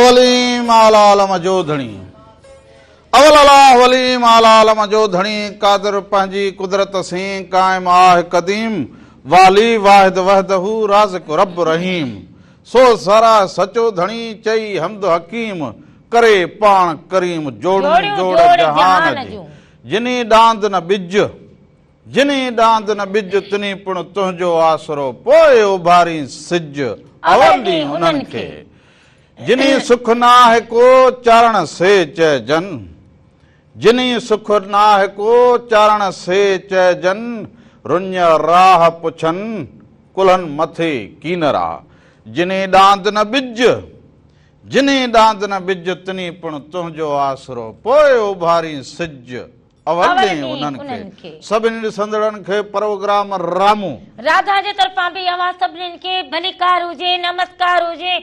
वलीम आलालम जो धणी अवल अलाह वलीम आलालम जो धणी कादर पंहिंजी कुदरत सी कायम आहे कदीम वाली वाहिद वहदहू राज़िक रब रहीम सो सारा सचो धणी चई हमद हकीम करे पाण करीम जोड़ जोड़ जहान जी जिनी डांद न बिज जिनी डांद न बिज तिनी पुण तुंहिंजो आसरो पोइ उभारी सिज अवली हुननि खे जिनी सुख नाहे को चारण से चइजन जिनी सुख नाहे को चारण से चइजन रुञ राह पुछन कुल्हनि मथे कीनरा जिनी डांद न बिज जिनी डांद न बिज तिनी पुण तुंहिंजो आसरो पोइ उभारी सिज अवली उन्हनि खे सभिनी ॾिसंदड़नि खे प्रोग्राम रामू राधा जे तरफ़ां बि अवां सभिनीनि खे भलीकार हुजे नमस्कार हुजे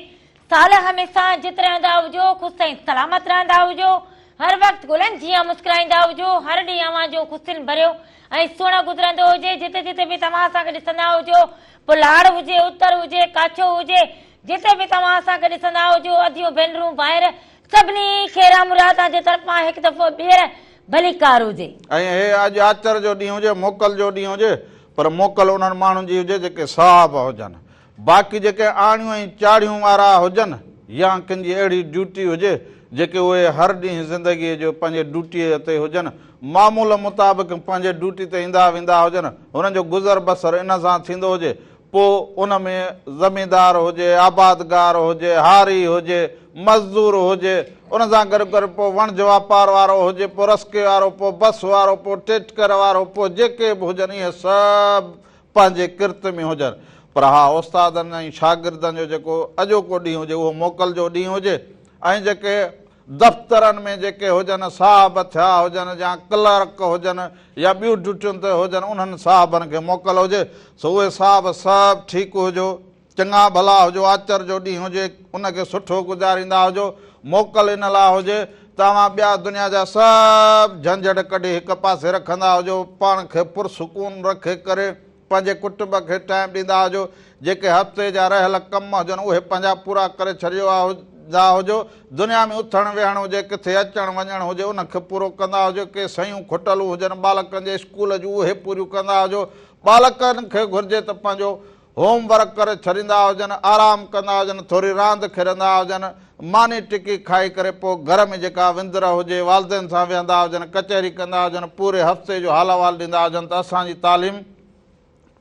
साल हमेशा जित रहंदा हुजो ख़ुशि ऐं सलामत रहंदा हुजो हर वक़्तु गुलनि जीअं मुस्कुराईंदा हुजो हर ॾींहुं अवां जो ख़ुशियुनि भरियो ऐं सुहिणो गुज़रंदो हुजे जिते जिते बि तव्हां असांखे ॾिसंदा हुजो पुलाड़ हुजे उत्तर हुजे काछो हुजे जिते बि तव्हां असांखे ॾिसंदा हुजो अधियूं भेनरूं ॿाहिरि सभिनी खे राम राधा जे तरफ़ां हिकु दफ़ो ॿीहर भलीकार हुजे ऐं हे अॼु आचर जो ॾींहुं हुजे मोकल जो ॾींहुं हुजे पर मोकल उन्हनि माण्हुनि जी हुजे जेके साहब हुजनि बाक़ी जेके आणियूं ऐं चाढ़ियूं वारा हुजनि या कंहिंजी अहिड़ी ड्यूटी हुजे जेके उहे हर ॾींहुं ज़िंदगीअ जो पंहिंजे ड्यूटीअ ते हुजनि मामूल मुताबिक़ पंहिंजे ड्यूटी ते ईंदा वेंदा हुजनि हुननि जो गुज़र बसर इन सां थींदो हुजे पोइ उन में ज़मींदार हुजे आबादगार हुजे हारी हुजे मज़दूर हुजे उन सां गॾु गॾु पोइ वणज वापार वारो हुजे पोइ रस्के वारो पोइ बस वारो पोइ टेटकर वारो पोइ जेके बि हुजनि इहे सभु पंहिंजे किर्त में हुजनि पर हा उस्तादनि ऐं शागिर्दनि जो जेको अॼोको ॾींहुं हुजे उहो मोकल जो ॾींहुं हुजे ऐं जेके दफ़्तरनि में जेके हुजनि साहब थिया हुजनि या क्लर्क हुजनि या ॿियूं ड्यूटियुनि ते हुजनि उन्हनि साहबनि खे मोकल हुजे सो उहे साहब सभु ठीकु हुजो चङा भला हुजो आचर जो ॾींहुं हुजे उनखे सुठो गुज़ारींदा हुजो मोकल इन लाइ हुजे तव्हां ॿिया दुनिया जा सभु झंझट कढी हिकु पासे रखंदा हुजो पाण खे पुरसुकून रखे करे पंहिंजे कुटुंब खे टाइम ॾींदा हुजो जेके हफ़्ते जा रहियल कम हुजनि उहे पंहिंजा पूरा करे छॾिया हुजो दुनिया में उथणु वेहणु हुजे किथे अचणु वञणु हुजे उनखे पूरो कंदा हुजो के शयूं खुटलूं हुजनि बालकनि जे स्कूल जूं उहे पूरियूं कंदा हुजो बालकनि खे घुरिजे त पंहिंजो होमवर्क करे छॾींदा हुजनि आराम कंदा हुजनि थोरी रांदि खेॾंदा हुजनि मानी टिकी खाई करे पोइ घर में जेका विंदर हुजे वालदेन सां वेहंदा हुजनि कचहरी कंदा हुजनि पूरे हफ़्ते जो हाल अहिवाल ॾींदा हुजनि त असांजी तालीम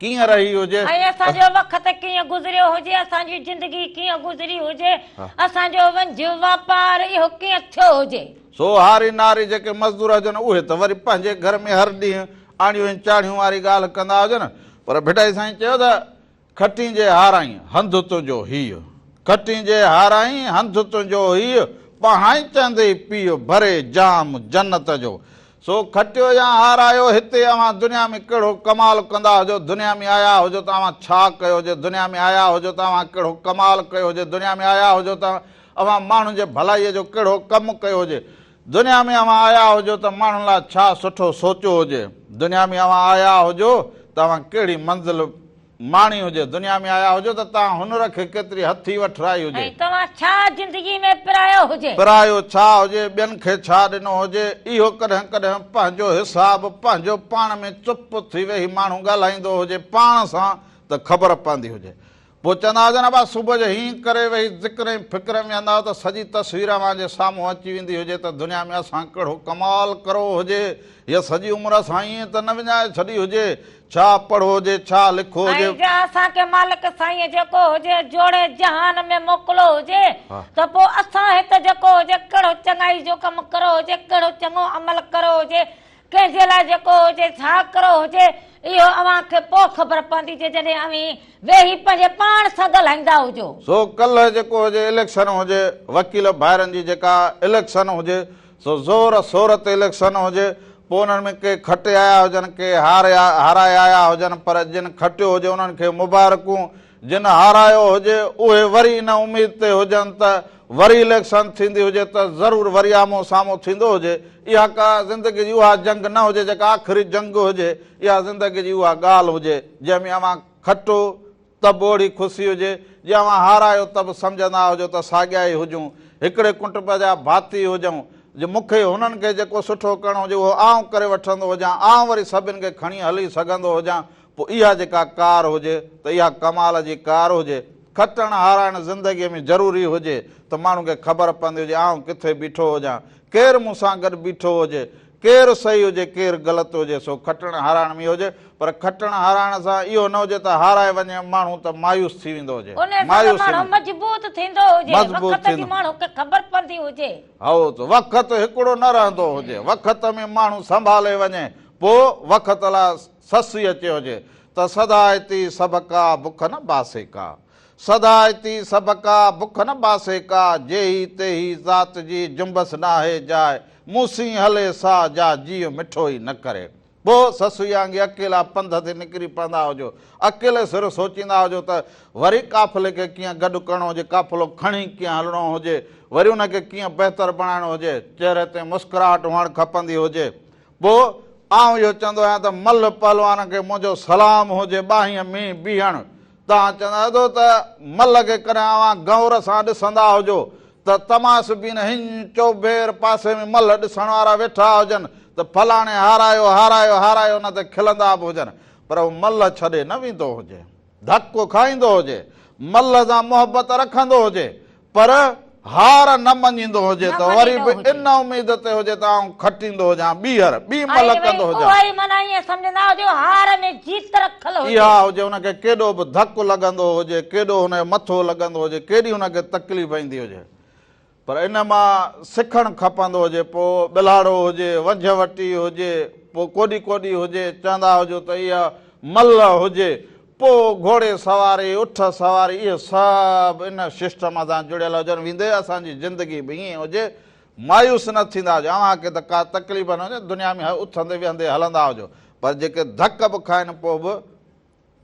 कीअं रही हुजे ऐं असांजो वक़्तु कीअं गुज़रियो हुजे असांजी ज़िंदगी कीअं गुज़री हुजे असांजो वंझ वापार इहो कीअं थियो हुजे सो हारी नारी जेके मज़दूर हुजनि उहे त वरी पंहिंजे घर में हर ॾींहुं आणियूं ऐं चाढ़ियूं वारी ॻाल्हि कंदा हुजनि पर भिटाई साईं चयो त खटी जे हाराई हंधु तुंहिंजो हीउ खटी जे हाराई हंधु तुंहिंजो हीउ पहाई चंदे पीउ भरे जाम जन्नत जो सो खटियो या हारायो हिते अवां दुनिया में कहिड़ो कमाल कंदा हुजो दुनिया में आया हुजो त अवां छा कयो हुजे दुनिया में आया हुजो त अवां कहिड़ो कमाल कयो हुजे दुनिया में आया हुजो त अवां माण्हुनि जे भलाईअ जो कहिड़ो कमु कयो हुजे दुनिया में अवां आया हुजो त माण्हुनि लाइ छा सुठो सोचियो हुजे दुनिया में अवां आया हुजो त अवां कहिड़ी मंज़िल माणी हुजे दुनिया में आया हुजो त तव्हां हुनर खे केतिरी हथी वठराई हुजे तव्हां छा ज़िंदगी में पिरायो हुजे पिरायो छा हुजे ॿियनि खे छा ॾिनो हुजे इहो कॾहिं कॾहिं पंहिंजो हिसाब पंहिंजो पाण में चुप थी वेही माण्हू ॻाल्हाईंदो हुजे पाण सां त ख़बर पवंदी हुजे पोइ चवंदा हुजनि अबा सुबुह जो हीअं करे वेही ज़िक्र ऐं फ़िक्र में वेंदा त सॼी तस्वीर मुंहिंजे साम्हूं अची वेंदी हुजे त दुनिया में असां कहिड़ो कमाल करो हुजे या सॼी उमिरि असां ईअं त न विञाए छॾी हुजे छा पढ़ो हुजे छा लिखो हुजे असांखे मालिक साईं जेको हुजे जोड़े जहान में मोकिलो हुजे त पोइ असां हिते जेको हुजे कहिड़ो चङाई जो कमु करो हुजे कहिड़ो चङो अमल करो हुजे कंहिंजे लाइ जेको हुजे छा करो हुजे इहो अव्हां खे पोइ ख़बर पवंदी जॾहिं अवी वेही पंहिंजे पाण सां ॻाल्हाईंदा हुजो सो कल्ह जेको हुजे इलेक्शन हुजे वकील भाइरनि जी जेका इलेक्शन हुजे सो ज़ोर शोर ते इलेक्शन हुजे पोइ उन्हनि में के खटे आया हुजनि के हाराए आया हुजनि पर जिन खटियो हुजे उन्हनि खे मुबारकूं जिन हारायो हुजे उहे वरी इन उमेद ते हुजनि त वरी इलेक्शन थींदी हुजे त ज़रूरु वरी आम्हूं साम्हूं थींदो हुजे इहा का ज़िंदगी जी उहा जंग न हुजे जेका आख़िरी जंग हुजे इहा ज़िंदगी जी उहा ॻाल्हि हुजे जंहिंमें अव्हां खटो त बि ओड़ी ख़ुशी हुजे जे अव्हां हारायो त बि सम्झंदा हुजो त साॻिया ई हुजूं हिकिड़े कुटुंब जा भाती हुजऊं जे मूंखे हुननि खे जेको सुठो करिणो हुजे उहो आउं करे वठंदो हुजां, आउं वरी सभिनि खे खणी हली सघंदो हुजां, पोइ इहा जेका कार हुजे त इहा कमाल जी कार हुजे। खटण हाराइण ज़िंदगीअ में ज़रूरी हुजे त माण्हू खे ख़बर पवंदी हुजे आउं किथे बीठो हुजां, केरु मूंसां गॾु बीठो हुजे, केरु सही हुजे केरु ग़लति हुजे, सो खटण हाराइण में हुजे। पर खटण हाराइण सां इहो न हुजे त हाराए वञे माण्हू त मायूस थी वेंदो हुजे, मजबूत थींदो हुजे, वक़्त जी माण्हू खे ख़बर पवंदी हुजे। हो त वक़्तु हिकिड़ो न रहंदो हुजे, वक़्त में माण्हू संभाले वञे, पोइ वक़्त लाइ ससी अचे हुजे त सदायती सभ का बुख न बासे का, सदायती सभ का बुख न बासे का, जेही तेही ज़ात जी जुंबस नाहे जाए, मूसी हले सा जा जीव मिठो ई न करे। पोइ ससु वांगुरु अकेला पंध ते निकिरी पवंदा हुजो, अकेले सिर सोचींदा हुजो त वरी काफ़िले खे कीअं गॾु करिणो हुजे, काफ़िलो खणी कीअं हलणो हुजे, वरी उनखे कीअं बहितर बणाइणो हुजे, चहिरे ते मुस्कुराहट हुअणु खपंदी हुजे। पोइ आउं इहो चवंदो आहियां त मल पहलवान खे मुंहिंजो सलाम हुजे ॿाहीअ में बीहणु। तव्हां चवंदा त मल खे कॾहिं अवां गौर सां ॾिसंदा हुजो त तमास बि न हिन चौबेर पासे में मल ॾिसण वारा वेठा हुजनि त फलाणे हारायो हारायो हारायो न त खिलंदा बि हुजनि, पर उहो मल छॾे न वेंदो हुजे, धक्को खाईंदो हुजे, मल सां मोहबत रखंदो हुजे, पर हार न मञींदो हुजे त वरी बि इन उमेद ते हुजे त आउं खटींदो हुजां, ॿी मल कंदो हुजां, इहा हुजे हुनखे केॾो बि धकु लॻंदो हुजे, केॾो हुनजो मथो लॻंदो हुजे, केॾी हुनखे तकलीफ़ ईंदी हुजे, पर इन मां सिखणु खपंदो हुजे। पोइ बिलाड़ो हुजे, वंझवटी हुजे, पोइ कोॾी कोॾी हुजे, चवंदा हुजो त इहा मल हुजे, पोइ घोड़े सवारी, उठ सवारी, इहे सभु इन सिस्टम सां जुड़ियल हुजनि, वेंदे असांजी ज़िंदगी बि ईअं हुजे, मायूस न थींदा हुजो, अव्हांखे त का तकलीफ़ न हुजे, दुनिया में उथंदे विहंदे हलंदा हुजो, पर जेके धक बि खाइनि पोइ बि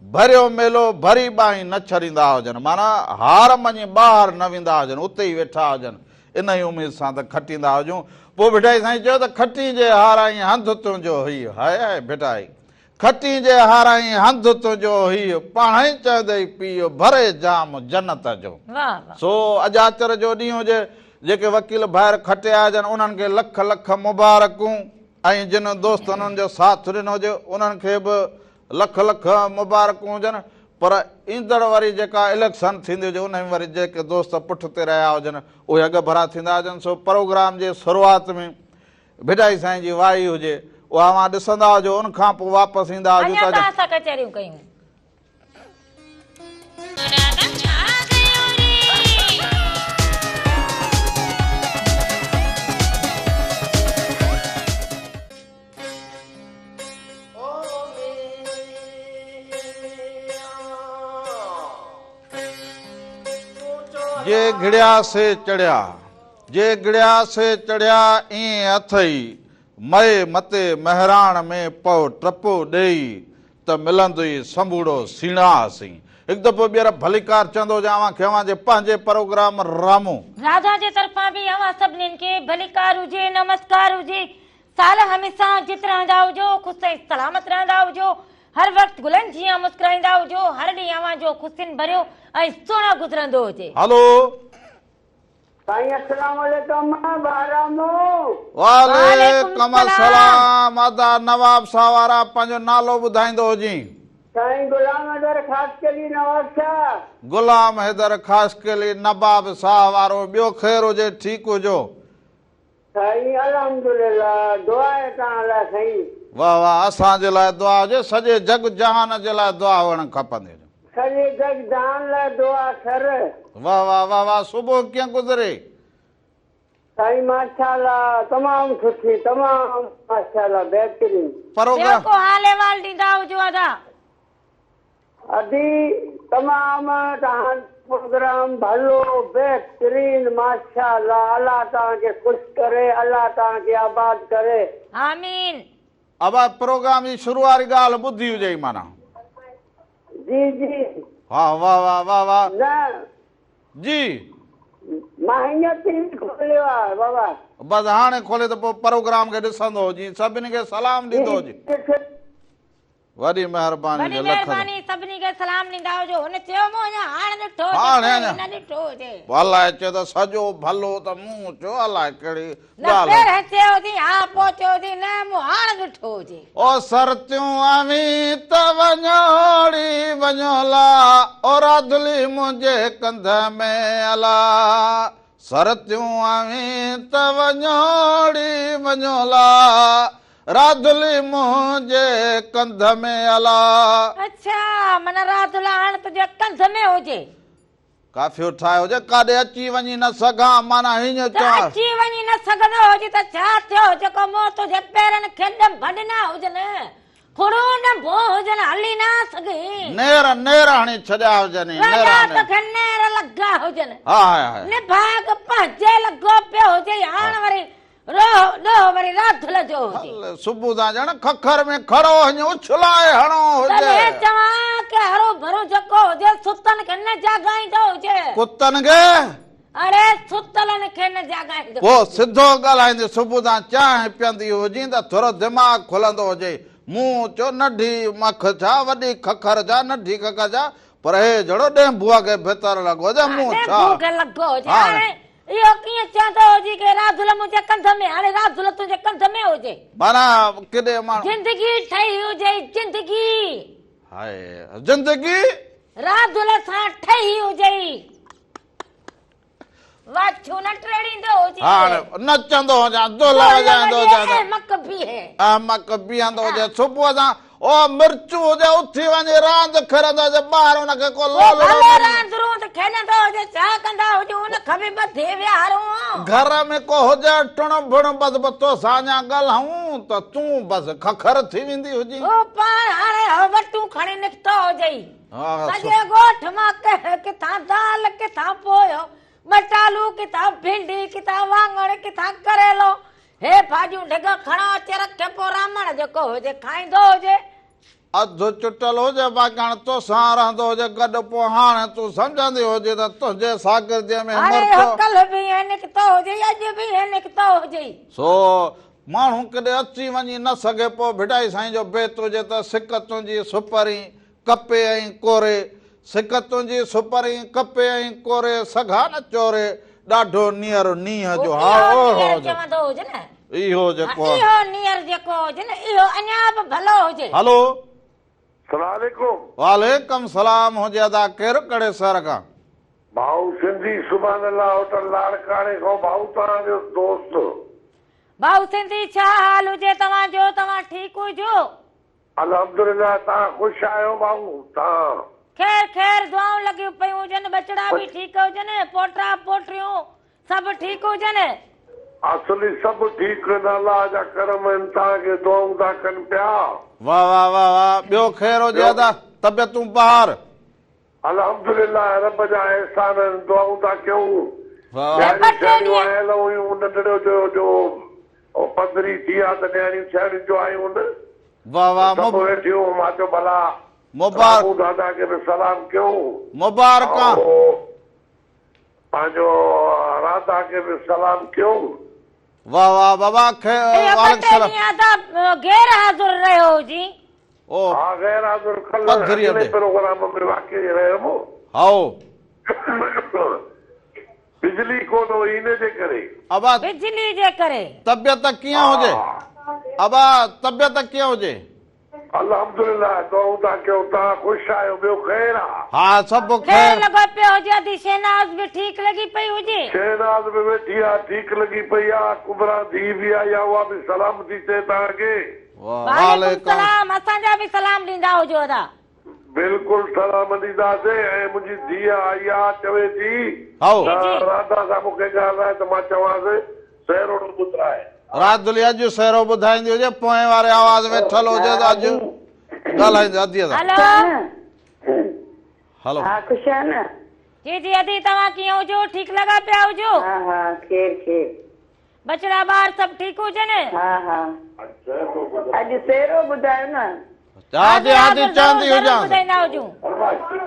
भरियो मेलो भरी बाही न छॾींदा हुजनि, माना हार मञी ॿाहिरि न वेंदा हुजनि, उते ई वेठा हुजनि, इन ई उमेद सां त खटींदा हुजूं। पोइ बेटाई साईं चयो त खटी जे हाराई हंधु तुंहिंजो हुई, हाय हाय बेटाई, खटी जे हाराई हंधु तुंहिंजो हुई, पाण ई चवंदई पीउ भरे जाम जन्नत जो। सो अजाचर जो ॾींहुं हुजे, जेके वकील ॿाहिरि खटिया हुजनि उन्हनि खे लख लख मुबारकूं, ऐं जिन दोस्तनि उन्हनि जो साथ ॾिनो हुजे उन्हनि खे बि लख लख मुबारकूं हुजनि। पर ईंदड़ वरी जेका इलेक्शन थींदी हुजे उन में वरी जेके दोस्त पुठिते रहिया हुजनि उहे अॻ भरा थींदा हुजनि। सो प्रोग्राम जे शुरूआति में भिडाई साईं जी वाई हुजे, उहा मां ॾिसंदा हुजो, उनखां पोइ वापसि ईंदा हुजो जे घिड़िया से चढ़िया, जे घिड़िया से चढ़िया ईअं अथई, मए मते महराण में पौ टपो ॾेई त मिलंदुई संबूड़ो सीणासी। हिकु दफ़ो ॿीहर भलीकार चवंदो जावां खे अवां जे पंहिंजे प्रोग्राम रामू राधा जे तरफ़ां बि अवां सभिनीनि खे भलीकार हुजे, नमस्कार हुजे, साल हमेशा जित रहंदा हुजो, ख़ुशि ऐं सलामत रहंदा हुजो, हर वक़्तु गुलनि जीअं मुस्कुराईंदा हुजो, हर ॾींहुं अवां जो ख़ुशियुनि भरियो ऐं सुहिणो गुज़रंदो हुजे। हलो साईं अस्सलाम वालेकुम बारामो। वालेकुम अस्सलाम। अदा नवाब साहब वारा पंहिंजो नालो ॿुधाईंदो हुजी। साईं गुलाम हैदर ख़ासकली नवाब साहब। गुलाम हैदर ख़ासकली नवाब साहब वारो, ॿियो ख़ैर हुजे, ठीकु हुजो? साईं अल्हम्दुलिल्लाह, दुआ आहे तव्हां लाइ साईं। वाह वाह, असांजे लाइ दुआ हुजे, सॼे जग जहान जे लाइ दुआ हुअणु खपंदी। सॼे जग जहान लाइ दुआ कर। वाह वाह वाह वाह। सुबुह कीअं गुज़रे? साईं माशाअल्लाह तमामु सुठी, तमामु माशाअल्लाह बेहतरीन। प्रोग्राम को हाल अहवाल ॾींदा हुजो अदा? अदी तमामु तव्हां प्रोग्राम भलो बेहतरीन माशाअल्लाह। अल्लाह तव्हांखे ख़ुशि करे, अल्लाह तव्हांखे आबाद करे। आमीन। अब प्रोग्राम जी शुरू वारी ॻाल्हि ॿुधी हुजे माना? जी जी। वाह वाह वाह वाह वाह न जी। मां हीअं थी खोलियो आहे बाबा। बसि हाणे खोले त पोइ प्रोग्राम खे ॾिसंदो हुजी, सभिनी खे सलाम ॾींदो हुजे। वॾी महिरबानी वॾी जो लख महिरबानी सभिनी खे सलाम ॾींदा हुजो हुन चयो मूं अञा हाणे ॾिठो हाणे हुजे, अञा। न ॾिठो हुजे अलाए चयो त सॼो भलो त मूं चयो अलाए कहिड़ी न ॻाल्हि पहिरियों चयो हुजे हा पोइ चयो हुजे न मूं हाणे ॾिठो हुजे ओ सरतियूं आमी त वञोड़ी वञोला ओ राधुली मुंहिंजे कंध में अला सरतियूं आमी त वञोड़ी वञोला राधुली मुंहिंजे कंध में अला अच्छा मन राति हाणे तुंहिंजे कंध में हुजे काफ़ियो ठाहियो हुजे काॾे अची वञी न सघां माना हीअं त चवां अची वञी न सघंदो हुजे त छा थियो जेको मूं तुंहिंजे पेरनि खे भॾना हुजनि खुड़ो न भो हुजनि हली न सघे नेर नेर हणी छॾिया हुजनि नेर हणी तोखे नेर लॻा हुजनि हा हा निभाग पंहिंजे लॻो पियो हुजे हाणे वरी रो वरी राधुल जो हुजे हल, सुबुह सां ॼण खखर में खड़ो हीअं उछलाए हणो तॾहिं हुजे चवां के हरो भरो जेको हुजे सुतनि खे न जाॻाईंदो हुजे कुतनि खे अरे सुतलनि खे न जाॻाईंदो पोइ सिधो ॻाल्हाईंदी सुबुह सां चांहि पीअंदी हुजी त थोरो दिमाग़ खुलंदो हुजे मूं चयो नंढी मख छा वॾी खखर छा नंढी खखर छा पर हे जहिड़ो ॾें बुआ खे भितर लॻो हुजे मूं छा खे लॻो हुजे हा। हाणे इहो कीअं चवंदो हुजे के राधुल मुंहिंजे कंध में हाणे राधुल तुंहिंजे कंध में हुजे माना केॾे माण्हू जिंदगी ठही हुजे जिंदगी हाय ज़िंदगी राधुल सां ठही हुजे वाछू न टेड़ींदो हुजे हाणे नचंदो हुजां दुल वॼाईंदो हुजां मक बि है अहमक बीहंदो हुजे सुबुह सां ओ मिर्चू हुजे उथी वञे रांदि खेॾंदो हुजे ॿार हुनखे को भले रांदि रूंद खेॾंदो हुजे छा कंदा हुजे हुन खे बि ॿधे विहारूं घर में को हुजे टुण भुण बस बतो साञा ॻाल्हाऊं त तूं बस खखर थी वेंदी हुजी ओ पाण हाणे वटूं खणी निकितो हुजे हा, सॼे ॻोठ मां किथां दाल किथां पोयो मटालू किथां भिंडी किथां वाङण किथां करेलो हे भाॼियूं ढिग खणो अचे रखे पोइ रामण जेको हुजे खाईंदो हुजे अधु चुटल हुजे बाक़ी हाणे तोसां रहंदो हुजे गॾु पोइ हाणे तूं सम्झंदी हुजे त तुंहिंजे शागिर्दीअ में हाणे मिर्च कल्ह बि ईअं निकितो हुजे अॼु बि ईअं निकितो हुजे सो माण्हू केॾे अची वञी न सघे पोइ भिडाई साईं जो बेत हुजे त सिक तुंहिंजी सुपरी कपे ऐं कोरे सिक तुंहिंजी सुपरी कपे ऐं कोरे सघा न चोरे ॾाढो नीअर नीह जो हा नीअर चवंदो हुजे न इहो जेको इहो नीअर जेको हुजे न इहो अञा बि भलो हुजे हलो सलामकुम वालेकुम सलाम हुजे अदा केरु कहिड़े शहर खां भाऊ सिंधी सुभान अल्लाह होटल लाड़काणे खां भाऊ तव्हांजो दोस्त भाऊ सिंधी छा हाल हुजे तव्हांजो तव्हां ठीकु हुजो अल्हम्दुलिल्लाह तव्हां ख़ुशि आहियो भाऊ तव्हां खैर खैर दुआऊं लॻियूं पयूं हुजनि बचड़ा बि ठीकु हुजनि पोटा पोटियूं सभु ठीकु हुजनि असली सभु ठीकु आहिनि अलाह जा करम आहिनि तव्हांखे दुआऊं था कनि पिया वाह वाह वाह वाह ॿियो ख़ैर हुजे अदा तबियतूं ॿाहिरि अल्हम्दुलिल्लाह रब जा एहसान आहिनि दुआऊं था कयूं वाह न्याणियूं छाणियूं आयल हुयूं नंढड़ो जो पधरी थी आहे त न्याणियूं छाणियूं जो आयूं न वाह वाह सभु वेठियूं मां चयो भला मुबारक बाबू दादा खे बि सलाम कयूं मुबारक पंहिंजो राधा खे बि सलाम कयूं वाह वाह बाबा वालेकुम गैर हाज़ुर रहियो हुजी ओ हा गैर हाज़ुर पधरीअ ते प्रोग्राम में वाकई रहियुमि हाओ बिजली कोन हुई इन जे करे अबा बिजली जे करे तबियत कीअं हुजे अबा तबियत कीअं हुजे अल्हम्दुलिल्लाह दुआऊं था कयूं तव्हां ख़ुशि आहियो ॿियो ख़ैर आहे हा सभु खैर ख़ैर लॻो पियो हुजे अदी शहनाज बि ठीकु लॻी पई हुजे शहनाज बि वेठी आहे ठीकु लॻी पई आहे कुबरा धीउ बि आहे या उहा बि सलामती थिए तव्हांखे वालेकुम सलाम असांजा बि सलाम ॾींदा हुजो अदा बिल्कुलु सलाम ॾींदासीं ऐं मुंहिंजी धीअ आई आहे चवे थी हाओ राधा सां मूंखे ॻाल्हाए त मां चवांसि सहरो ॿुधाए रात दुली अॼु सहरो ॿुधाईंदी हुजे पोएं वारे आवाज़ वेठल हुजे त अॼु ॻाल्हाईंदी अदीअ सां हेलो हलो हा ख़ुशि आहे न जी जी अदी तव्हां कीअं हुजो ठीकु लॻा पिया हुजो हा हा खेर खेर बचड़ा ॿार सभु ठीकु हुजनि हा हा अॼु सहरो ॿुधायो न आदि आदि चवंदी हुजां ॿुधाईंदा हुजूं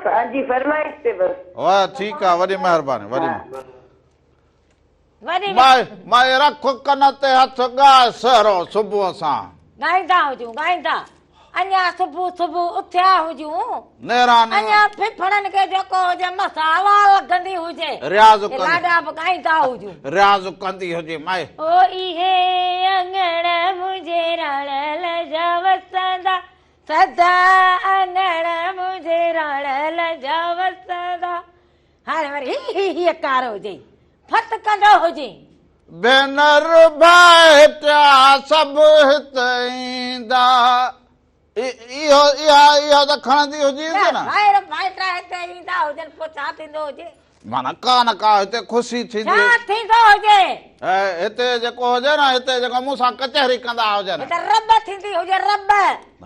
तव्हांजी फरमाइश ते बसि वाह ठीकु आहे वॾी महिरबानी वॾी वरी मां रख कन ते हथ ॻाए सहरो सुबुह सां ॻाईंदा हुजूं ॻाईंदा अञा सुबुह सुबुह उथिया हुजूं नेरान अञा फिफड़न के जेको हुजे मसा हवा लॻंदी हुजे रियाज़ ए लाॾा बि ॻाईंदा हुजूं रियाज़ कंदी हुजे माए ओ इहे अंगण मुंहिंजे रणल जा वसंदा सदा अंगण मुंहिंजे रणल जा वसंदा हाणे वरी ही कार हुजे फत कंदो हुजे भेनर भाइटिया सभु हिते ईंदा इहो इहा त खणंदी हुजे न भाइर भाइटा हिते ईंदा हुजनि पोइ छा थींदो हुजे माना का न का हिते ख़ुशी थींदी छा थींदो हुजे हिते जेको हुजे न हिते जेको मूंसां कचहरी कंदा हुजनि हिते रब थींदी हुजे रब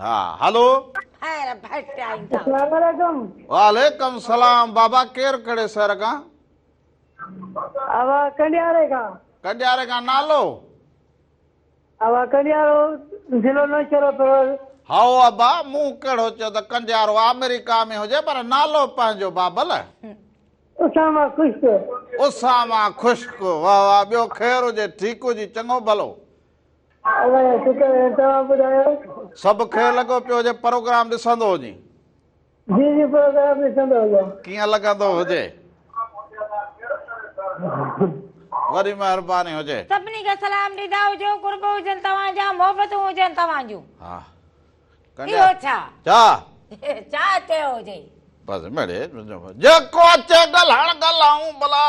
हा हलो भाइर भाइटा ईंदा अस्सलामुअलैकुम वालेकुम सलाम बाबा केरु कहिड़े शहर खां आवा कंडियारे का कॾियारे खां नालो आवा कंडियारो जिलो न चलो पर हाओ अबा मूं कहिड़ो चयो त कंडियारो अमेरिका में हुजे पर नालो पंहिंजो बाबल उसामा खुश उसामा खुश्क वाह वाह ॿियो ख़ैर हुजे ठीकु हुजे चङो भलो आवा शुक्र है तव्हां ॿुधायो सभु खे लॻो पियो हुजे प्रोग्राम ॾिसंदो हुजे जी जी प्रोग्राम ॾिसंदो हुयो कीअं लॻंदो हुजे वरी महिरबानी हुजे सभिनी खे सलाम ॾींदा हुजो कुर्ब हुजनि तव्हांजा मोहबतूं हुजनि तव्हांजूं हा इहो छा छा छा चयो हुजे बसि मिड़े जेको अचे ॻाल्हायूं भला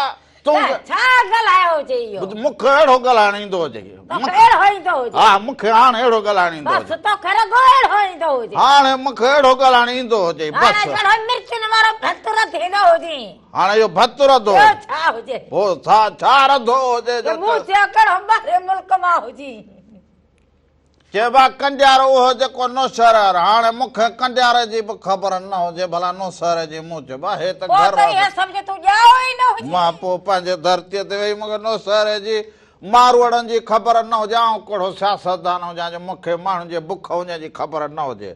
तूं छा ॻाल्हायो हुजे इहो मूंखे अहिड़ो ॻाल्हाइण ईंदो हुजे तोखे अहिड़ो ईंदो हुजे हा मूंखे हाणे अहिड़ो ॻाल्हाइण ईंदो बसि हुजे तोखे रुॻो अहिड़ो ईंदो हुजे हाणे मूंखे अहिड़ो ॻाल्हाइण ईंदो हुजे हाणे बसि कहिड़ो मिर्चनि वारो भतुर थींदो हुजे हाणे इहो भतु रधो ॿियो छा हुजे पोइ छा रधो हुजे जो मूं चयो कहिड़ो ॿाहिरि मुल्क मां हुजी चइबा कंडियारो उहो जेको नौशहर हाणे मूंखे कंडियारे जी बि ख़बर न हुजे भला नौशहर जी मूं चइबा हे त पोइ घर त इहे सभु तूं ॼाओ ई न हुजे मां पोइ पंहिंजे धरतीअ ते वेही मूंखे नौशहर जी मारवड़नि जी ख़बर न हुजे ऐं कहिड़ो सियासतदान हुजां जो मूंखे माण्हुनि जे बुख हुन जी ख़बर न हुजे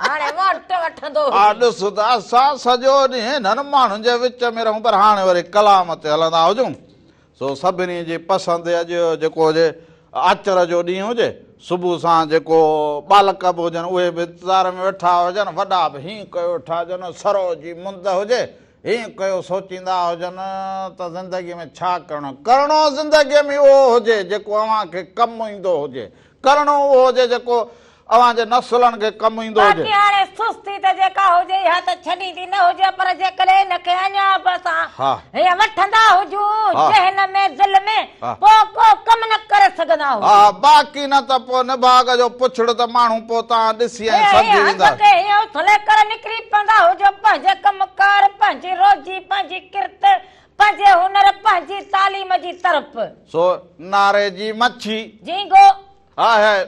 हाणे वोट वठंदो हा ॾिस त असां सॼो ॾींहुं हिननि माण्हुनि जे विच में रहूं पर हाणे वरी कलाम ते हलंदा हुजूं सो सभिनी जी पसंदि अॼु जेको हुजे आचर जो ॾींहुं हुजे सुबुह सां जेको बालक बि हुजनि उहे बि इंतज़ार में वेठा हुजनि वॾा बि हीअं कयो वेठा हुजनि सरो जी मुंद हुजे हीअं कयो सोचींदा हुजनि त ज़िंदगीअ में छा करिणो ज़िंदगीअ में उहो हुजे जेको अव्हांखे कमु ईंदो हुजे करिणो उहो हुजे जेको अव्हांजे नसुलनि खे कमु ईंदो हुजे बाक़ी हाणे सुस्ती त जेका हुजे इहा त छॾींदी न हुजे पर जेकॾहिं हिनखे अञा बि हा। असां हीअ वठंदा हुजूं हा। ज़हन में दिलि में हा। पोइ को कमु न करे सघंदा हुजूं हा बाक़ी न त पोइ निभाग जो पुछड़ त माण्हू पोइ तव्हां ॾिसी ऐं सम्झी वेंदा हीअ उथले करे निकिरी पवंदा हुजो पंहिंजे कमकार पंहिंजी रोजी पंहिंजी किरत पंहिंजे हुनर पंहिंजी तालीम जी तरफ़ सो नारे जी मच्छी झींगो हा है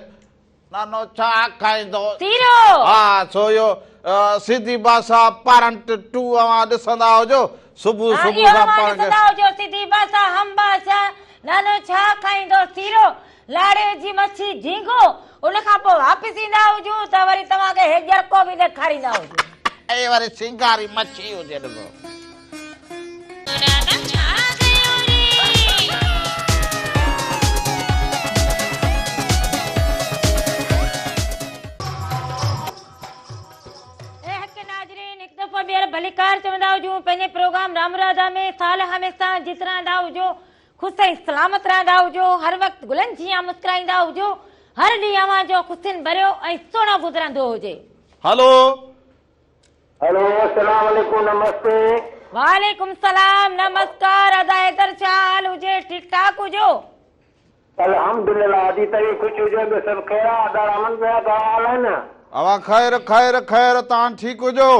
नानो छा खाईंदो सीरो हा सो इहो सिधी भाषा पारंट 2 अव्हां ॾिसंदा हुजो सुबुह सुबुह खां पाण खे हुजो सिधी भाषा हम भाषा नानो छा खाईंदो सीरो लाड़े जी मच्छी झींगो उन खां पोइ वापसि ईंदा हुजूं त वरी तव्हांखे हेजरको बि ॾेखारींदा हुजूं ऐं वरी सिंगारी मच्छी हुजे ॾिसो भलीकार चवंदा हुजूं पंहिंजे प्रोग्राम राम राधा में साल हमेशा जित रहंदा हुजो ख़ुशि ऐं सलामत रहंदा हुजो हर वक़्तु गुलनि जीअं मुस्कुराईंदा हुजो हर ॾींहुं अव्हां जो ख़ुशियुनि भरियो ऐं सुहिणो गुज़रंदो हुजे हेलो हेलो अस्सलाम वालेकुम नमस्ते वालेकुम सलाम नमस्कार अदायदर छा हाल हुजे ठीक ठाक हुजो अल्हम्दुलिल्लाह अॼु ताईं कुझु हुजे ॿियो सभु ख़ैर आहे आदा रमन पिया कहिड़ा हाल आहिनि अव्हां खैर खैर खैर तव्हां ठीकु हुजो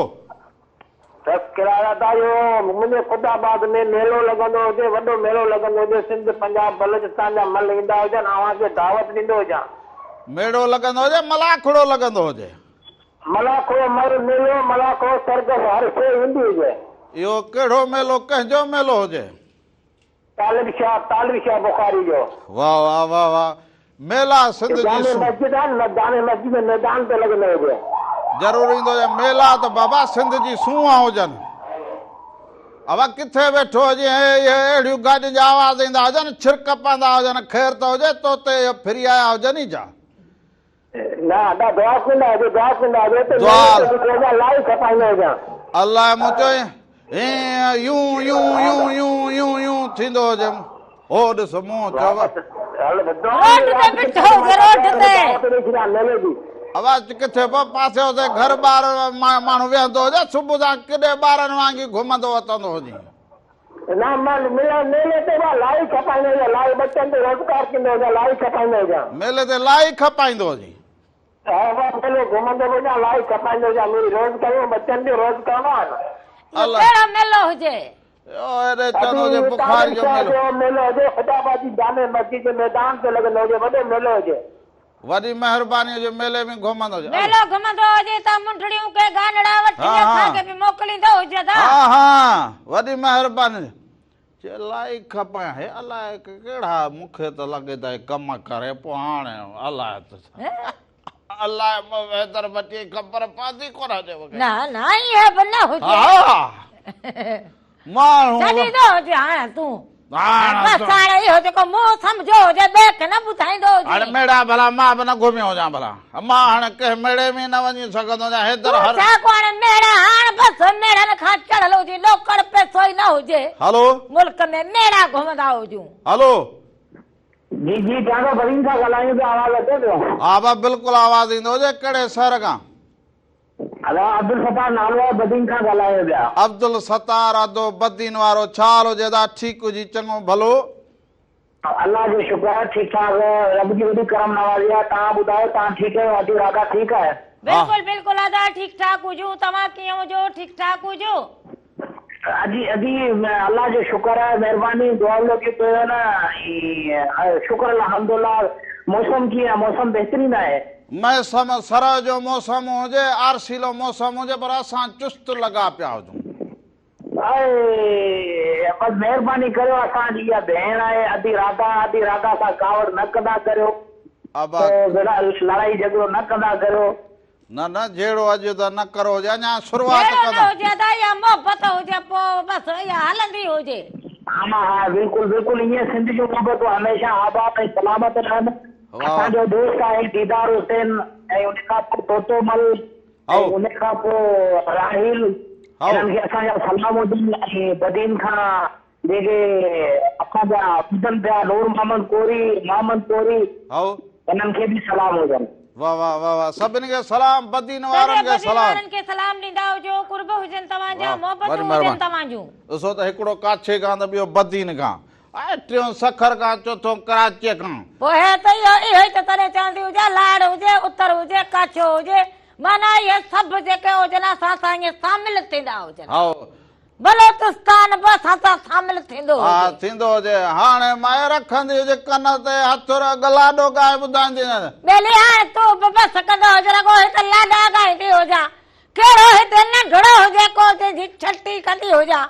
सभु किराया था इहो मुंहिंजे ख़ुदाबाद में मेलो लॻंदो हुजे वॾो मेलो लॻंदो हुजे सिंध पंजाब बलोचिस्तान जा मल ईंदा हुजनि अव्हांखे दावत ॾींदो हुजां मेड़ो लॻंदो हुजे मलाखड़ो लॻंदो हुजे मलाखो मर मेलो मलाखो सरगस हर शइ ईंदी हुजे इहो कहिड़ो मेलो कंहिंजो मेलो हुजे तालिब शाह बुखारी जो वाह वाह वाह वाह मेला सिंध जी जामे मस्जिद आहे न जामे मस्जिद में मैदान ते लॻंदो हुजे ज़रूरु ईंदो हुजे मेला त बाबा सिंध जी सूंह हुजनि अवा किथे वेठो हुजे अहिड़ियूं गाॾियुनि जा आवाज़ ईंदा हुजनि छिरक पवंदा हुजनि ख़ैर त हुजे तोते फिरी आया हुजनि जा ना अदा दुआ कंदा हुजे त दुआ लाई खपाईंदो हुजां अल्लाह मूं चयो यूं यूं यूं यूं यूं यूं थींदो हुजे हो ॾिस मूं चयो रोड ते बिठो हुजे, रोड ते मेले जी आवाज़ किथे पासे हुते घर ॿार माण्हू वेहंदो हुजे सुबुह सां केॾे ॿारनि वांगुरु घुमंदो वतंदो हुजे ना मां मेले ते लाई खपाईंदो हुजां लाई बच्चनि ते रोज़गार कंदो हुजां लाई खपाईंदो हुजां मेले ते लाई खपाईंदो हुजे मेलो घुमंदो हुजां लाई खपाईंदो हुजां मुंहिंजी रोज़ कयूं बच्चनि जो रोज़ करणो आहे न अल्लाह कहिड़ो मेलो हुजे हेॾे चवंदो हुजे बुखार जो मेलो मेलो हुजे ख़ुदाबादी जामे मस्जिद जे मैदान ते लॻंदो हुजे वॾो मेलो हुजे वॾी महिरबानी हुजे मेले में घुमंदो हुजे मेलो घुमंदो हुजे त मुंडड़ियूं के गानड़ा वठी हा, हा। असांखे बि मोकिलींदो हुजे त हा हा वॾी महिरबानी चए लाई खपां हे अलाए कहिड़ा मूंखे त लॻे त कम करे पोइ हाणे अलाए त अलाए वेदर बची ख़बर पवंदी कोन हुजे मूंखे ना ना इहे बि न हुजे हा माण्हू छॾींदो हुजे हाणे तूं हाणे बसि हाणे इहो जेको मूं सम्झो हुजे ॿिए खे न ॿुधाईंदो हाणे हुजे मेड़ा भला मां बि न घुमियो हुजां भला मां हाणे कंहिं मेड़े में न वञी सघंदो आहियां हेदर तूं हर छा को हाणे मेड़ा हाणे बसि मेड़नि खां चढ़ल हुजे लोकड़ पैसो ई न हुजे हलो मुल्क में मेड़ा घुमंदा हुजूं हलो जी जी तव्हां बरीन सां ॻाल्हायूं था आवाज़ अचे पियो हा बा बिल्कुलु आवाज़ ईंदो हुजे कहिड़े शहर खां अलाह अब्दुल सत्तार नालो आहे बदीन खां ॻाल्हायो पिया अब्दुल सत्तार अदो बदीन वारो छा हाल हुजे दा ठीकु हुजी चङो भलो अल्लाह जो शुक्र आहे ठीकु ठाक रब जी वॾी करम नवाज़ी आहे तव्हां ॿुधायो तव्हां ठीकु आहियो अॼु राधा ठीकु आहे बिल्कुलु बिल्कुलु अदा ठीकु ठाक हुजूं तव्हां कीअं हुजो ठीकु ठाक हुजो अॼु अल्लाह जो शुक्र आहे महिरबानी दुआ लॻी पियो न शुक्र अल्हम्दुलिल्लाह मौसम कीअं आहे मौसम बहितरीन आहे मौसम सर जो मौसम हुजे आरसीलो मौसम हुजे पर असां चुस्त लॻा पिया हुजूं बसि महिरबानी करियो असांजी इहा भेण आहे अधी राधा सां कावड़ न कंदा करियो अब लड़ाई झगड़ो न कंदा करियो न न जहिड़ो अॼु त न करो हुजे अञा शुरूआत जहिड़ो न कंदा हुजे त इहा मोहबत हुजे पोइ बसि इहा हलंदी हुजे हा बिल्कुलु बिल्कुलु ईअं सिंध जूं मोहबतूं हमेशह आबाद ऐं सलामत रहनि असांजो दोस्त आहे दीदार हुसैन ऐं उन खां पोइ तोतोमल ऐं उन खां पोइ राहिल इन्हनि खे असांजा सलाम हुजनि ऐं बदीन खां जेके असांजा ॿुधनि पिया नूर मोहम्मद कोरी इन्हनि खे बि सलाम हुजनि वाह वाह वाह वाह सभिनी खे सलाम बदीन वारनि खे सलाम ॾींदा हुजो कुर्ब हुजनि तव्हांजा मोहबतूं हुजनि तव्हांजूं ॾिसो त हिकिड़ो काछे खां त ॿियो बदीन खां ऐं टियों सखर खां चोथों कराचीअ खां पोइ त इहो ई त तॾहिं चवंदी हुजे लाड़ हुजे उतर हुजे काछो हुजे माना इहे सभु जेके हुजनि असां सां ईअं शामिल थींदा हुजनि बलोचिस्तान बि असां सां शामिल थींदो हा थींदो हुजे हाणे माए रखंदी हुजे कन ते हथ गलाॾो ॻाए ॿुधाईंदी ॿेली हाणे तूं बि बसि कंदो हुजे रगो हिते लाॾा ॻाईंदी हुजां कहिड़ो हिते नंढड़ो हुजे को जंहिंजी छटी कंदी हुजां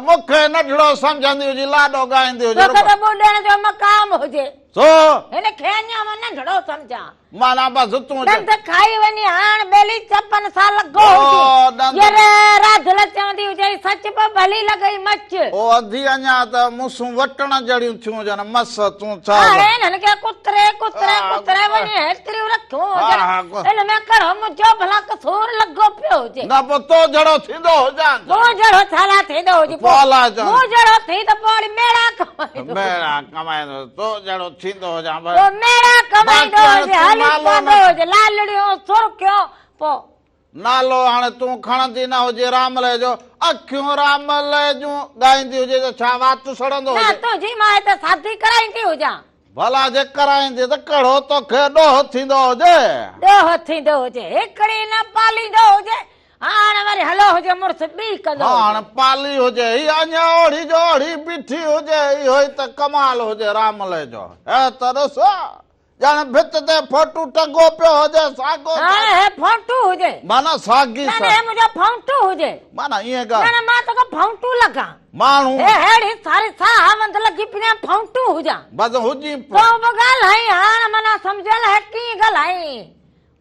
मूंखे नंढड़ो सम्झंदी हुजे लाॾो ॻाईंदी हुजे ॿुॾण जो मक़ाम हुजे छो हिनखे अञा मां नंढड़ो सम्झां माना बसि तूं दंद खाई वञी हाणे ॿेली चपन सां लॻो हुजे राधल चवंदी हुजे सच पे भली लॻई मच ओ अधी अञा त मूंसूं वटण जड़ियूं थियूं हुजनि मस तूं छा हाणे हिननि खे कुतरे वञी हेतिरियूं रखूं हिन में कहिड़ो मुंहिंजो भला कसूर लॻो पियो हुजे न पोइ तो जहिड़ो थींदो हुजां तूं जहिड़ो छाला थींदो हुजे मूं जहिड़ो थी त पोइ वरी मेड़ा कमाईंदो तो जहिड़ो थींदो हुजां मेड़ा कमाईंदो हुजे लालड़ियूं सुर्खियूं पोइ नालो हाणे तूं खणंदी न हुजे रामल जो अखियूं रामल जूं ॻाईंदी हुजे त छा वात सड़ंदो हुजे तुंहिंजी मां त शादी कराईंदी हुजां भला जे कराईंदी त कहिड़ो तोखे ॾोह थींदो हुजे हिकिड़ी न पालींदो हुजे हाणे वरी हलो हुजे मुड़ुस ॿी कंदो हाणे पाली हुजे हीअ अञा ओढ़ी जो ओढ़ी बीठी हुजे इहो ई त कमाल हुजे रामल जो हे त ॾिसो ॼण भित ते फोटू टंगो पियो हुजे साॻो हाणे फोटू हुजे माना साॻी मुंहिंजो फोटू हुजे माना ईअं ॻाल्हि मां तोखे फोटू लॻां माण्हू अहिड़ी सारी साहवंद लॻी पिया फोटू हुजां बसि हुजी पोइ बि ॻाल्हाई हाणे माना सम्झियल है कीअं ॻाल्हाई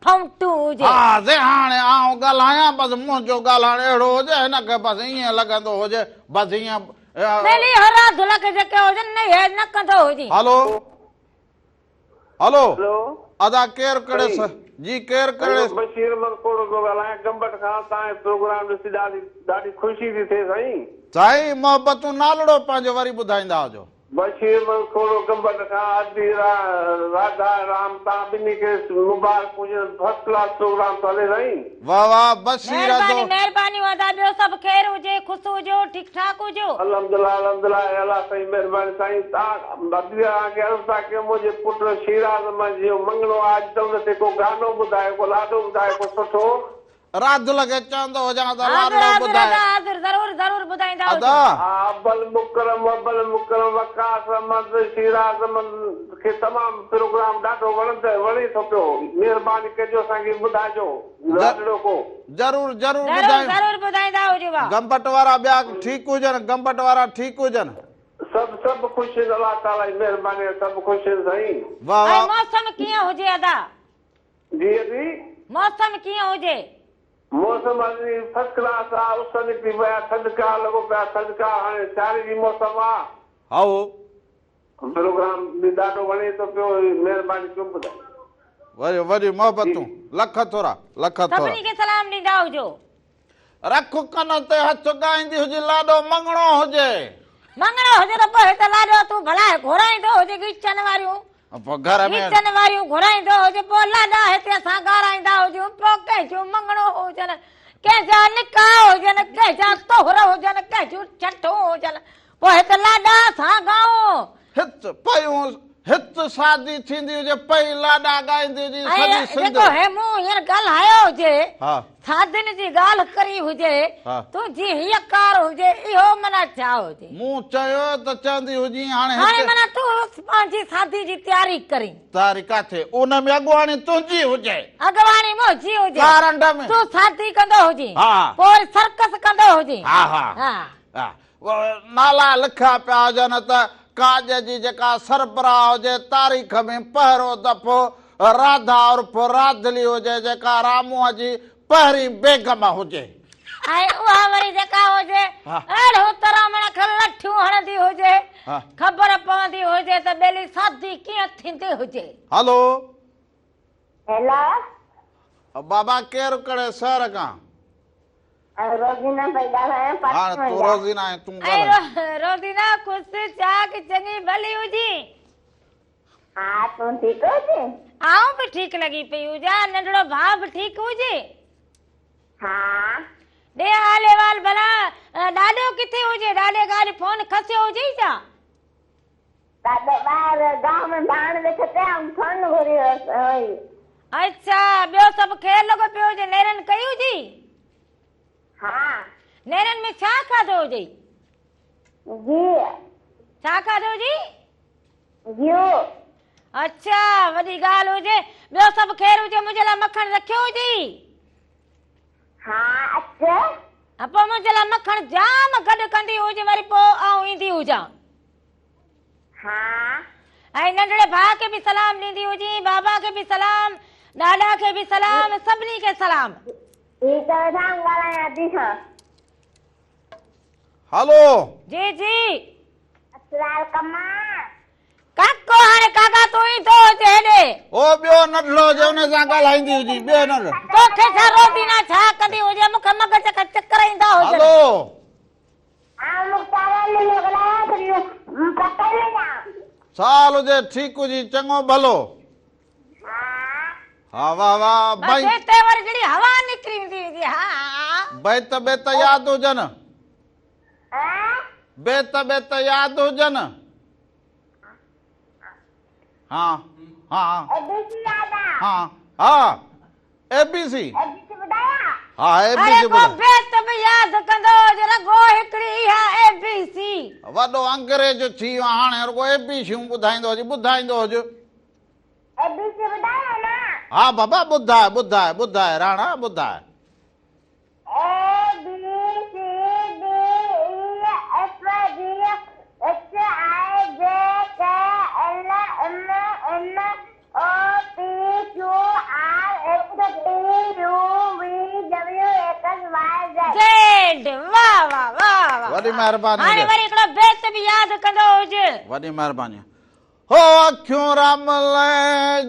फोटू हुजे हा से हाणे आउं ॻाल्हायां बसि मुंहिंजो ॻाल्हाइण अहिड़ो हुजे हिनखे बसि ईअं लॻंदो हुजे बसि ईअं राधुल खे जेके हुजनि न कंदो हुजे हलो अदा केरु कहिड़े जी केर करे बशीर मनकोड़ो थो ॻाल्हायां गंबट खां। तव्हांजो प्रोग्राम ॾिसी ॾाढी ख़ुशी थी थिए साईं। साईं मोहब्बतूं नालड़ो पंहिंजो वरी ॿुधाईंदा हुजो। बशीर मनकोड़ो गंबट खां अदी राधा राम तव्हां ॿिन्ही खे मुबारक हुजनि। फर्स्ट क्लास प्रोग्राम थो हले साईं। वाह वाह बशीर महिरबानी महिरबानी वादा ॿियो सभु ख़ैर हुजे ख़ुशि हुजो ठीक ठाक हुजो। अल्हम्दुलिल्लाह अल्हम्दुलिल्लाह अल्लाह साईं महिरबानी साईं। तव्हां खे अर्ज़ु था कयूं मुंहिंजे पुट शीराज़ में जो मंगणो आहे अॼु त हुन ते को गानो ॿुधायो को लाॾो ॿुधायो को सुठो। रात लगे चवंदो हुजां त लाॾो ॿुधाए। ज़रूर ज़रूर ॿुधाईंदा अदा अब्बल मुकरम वकास अहमद शीराज़ खे तमामु प्रोग्राम ॾाढो वणे थो पियो। महिरबानी कजो असांखे ॿुधाइजो लाॾड़ो को। जरूर जरूर ज़रूर ॿुधाईंदा हुजो। गंबट वारा ॿिया ठीकु हुजनि गंबट वारा ठीकु हुजनि। सभु ख़ुशि अलाह ताला जी महिरबानी सभु ख़ुशि साईं। वाह वाह मौसम कीअं हुजे अदा? जी जी मौसम कीअं हुजे? मौसम फर्स्ट क्लास आहे। उस निकिरी पिया थधिका लॻो पिया थधिका। हाणे सियारे जी मौसम आहे। हाओ प्रोग्राम बि ॾाढो वणे थो पियो। महिरबानी कयो ॿुधायो। वरी वरी मोहब्बतूं लख थोरा लख थोरा। सभिनी खे सलाम ॾींदा हुजो। रख कन ते हथ ॻाईंदी हुजे लाॾो मंगणो हुजे। मंगणो हुजे त पोइ हिते लाॾो तूं भला घुराईंदो हुजे गीचन वारियूं पोइ घर में गीचन वारियूं घुराईंदो हुजे पोइ लाॾा हिते असां ॻाराईंदा हुजूं। पोइ कंहिंजो मंगणो हुजनि कंहिंजा निकाह हुजनि कंहिंजा तोहर हुजनि कंहिंजूं छठूं हुजनि पोइ हिते लाॾा असां ॻाऊं। हित पयूं हित शादी थींदी हुजे पई लाॾा ॻाईंदी हुजे सॼी सिंध। जेको हे मूं हींअर ॻाल्हायो हुजे हा शादियुनि जी ॻाल्हि करी हुजे हा। तुंहिंजी हीअ कार हुजे इहो माना छा हुजे? मूं चयो त चवंदी हुजी हाणे हाणे माना तूं पंहिंजी शादी जी तयारी करी तारी काथे उन में अॻुवाणी तुंहिंजी हुजे अॻवानी मुंहिंजी हुजे कारंड में तूं शादी कंदो हुजे हा पोइ सर्कस कंदो हुजे। हा हा हा हा नाला लिखिया पिया हुजनि त काज जी जेका सरबराह हुजे तारीख़ में पहिरियों दफ़ो राधा उर्फ राधली हुजे जेका रामूअ जी पहिरीं बेगम हुजे। ऐं उहा वरी जेका हुजे हा। अहिड़ो तरह माना लठियूं हणंदी हुजे हा। ख़बर पवंदी हुजे त ॿेली शादी कीअं थींदी हुजे। हलो हेलो बाबा केरु करे शहर खां? रोज़ीना पई ॻाल्हायां हाणे तूं रोज़ीना आहे तूं ऐं रोज़ीना ख़ुशि चाक चङी भली हुजी। हा तूं ठीकु हुजे? आऊं बि ठीकु लॻी पई हुजां नंढड़ो भाउ बि ठीकु हुजे। हा ॾे हाले वाल भला ॾाॾो किथे हुजे? ॾाॾे ॻाल्हि फोन खसियो हुजे छा? ॾाढो ॿाहिरि गांव में भाण वेठो पिया फोन घुरी हुई। अच्छा ॿियो सभु ख़ैर लॻो पियो हुजे? नेरनि कई हुजी? हा नेरनि में छा खाधो हुजे? जी छा खाधो हुजे? जी अच्छा वॾी ॻाल्हि हुजे। ॿियो सभु ख़ैर हुजे? मुंहिंजे लाइ मखण रखियो हुजे? हा अच्छा पोइ मुंहिंजे लाइ मखण जाम गॾु कंदी हुजे वरी पोइ आऊं ईंदी हुजां। हा ऐं नंढड़े भाउ खे बि सलाम ॾींदी हुजी बाबा खे बि सलाम ॾाॾा खे बि सलाम सभिनी खे सलाम। ठीक है राम ॻाल्हायां थी खां। हलो जी जी अस्सलाम कमा काको हाणे काका तूं ई थो हुजे हेॾे ओ ॿियो नंढड़ो हुजे हुन सां ॻाल्हाईंदी हुजी ॿियो नंढड़ो। तोखे छा रोज़ीना छा कंदी हुजे मूंखे मगज खां चक्कर ईंदा हुजनि। हलो हाँ मुख्तार ले ॻाल्हायां थी पता ले ना साल हुजे ठीकु हुजी चङो भलो। हा वाह वाह भाई बस वरी जहिड़ी हवा निकिरी वेंदी हुजे। हा बेत बेत यादि हुजनि बेत बेत यादि हुजनि। हा हा एबीसी याद आ हा हा एबीसी एबीसी ॿुधाया हा अरे एबीसी को बेत बि यादि कंदो हुजे रगो हिकिड़ी इहा एबीसी वॾो अंग्रेज थी वियो हाणे रुगो एबीसियूं ॿुधाईंदो हुजे। एबीसी ॿुधाया ना हा बाबा ॿुधाए ॿुधाए ॿुधाए राणा ॿुधाए। A B C D E F G H I J K L M N O P Q R S T U V W X Y Z Z वाह वाह वाह वाह वॾी महिरबानी हाणे हुजे। वरी हिकिड़ो बेत बि यादि कंदो हुजे। वॾी महिरबानी। हो अखियूं राम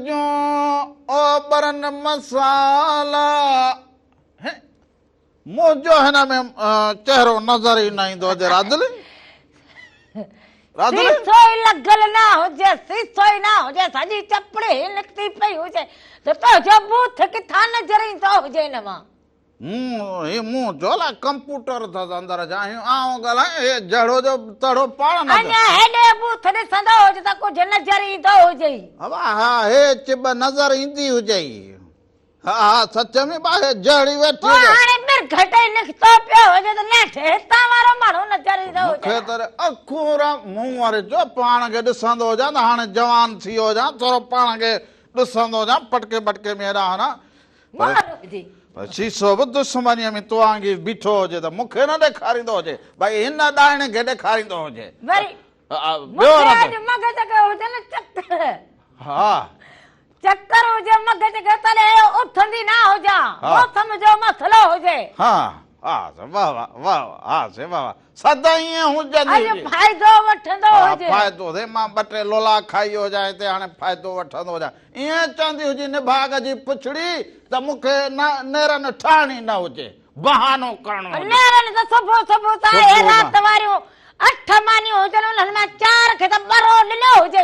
जो ओ बरन मसाला मुंहिंजो हिन में चेहरो नज़र ई न ईंदो हुजे राधल राधल शीशो ई लॻल न हुजे शीशो ई न हुजे सॼी चपड़ी निकिती पई हुजे त तुंहिंजो बूथ किथां नज़र ईंदो हुजे हिन मां मुंह जोला कंप्यूटर था अंदर जायूं आऊं ॻाल्हाए हे जड़ो जो तड़ो पाण न अञा हेॾे बूथ ॾिसंदो हुजे त कुझु नज़र ईंदो हुजे हा हे चिब नज़र ईंदी हुजे हा हा सच में बाहे जड़ी वेठी पोइ हाणे ॿिर घटि निकितो पियो हुजे त नेठि हितां वारो माण्हू नज़र ईंदो हुजे मूंखे त अखूं मुंहुं वारे जो पाण खे ॾिसंदो हुजां त हाणे जवान थी वियो हुजां थोरो पाण खे ॾिसंदो हुजां पटके पटके में हेॾा हना माण्हू हुजे शीशो बि दुश्मनीअ में तो वांगुरु बीठो हुजे त मूंखे न ॾेखारींदो हुजे भई हिन ॾाइण खे ॾेखारींदो हुजे वरी ॿियो मूंखे मगज़ खे हुजे न चक्कर हा चक्कर हुजे मगज़ खे तॾहिं उथंदी न हुजां मौसम जो मसलो हुजे हा हा वाह वाह वाह हा से वाह वाह सदा ईअं हुजंदी अॼु हुजे फ़ाइदो वठंदो हुजे फ़ाइदो थिए मां ॿ टे लोला खाई हुजां हिते हाणे फ़ाइदो वठंदो हुजां ईअं चवंदी हुजे निभाग जी पुछड़ी त मूंखे न नेरनि ठाहिणी न हुजे बहानो करणो हुजे नेरनि त सुबुह सुबुह त हे राति वारियूं 8 मानियूं हुजनि उन्हनि मां 4 खे त बरो ॾिनो हुजे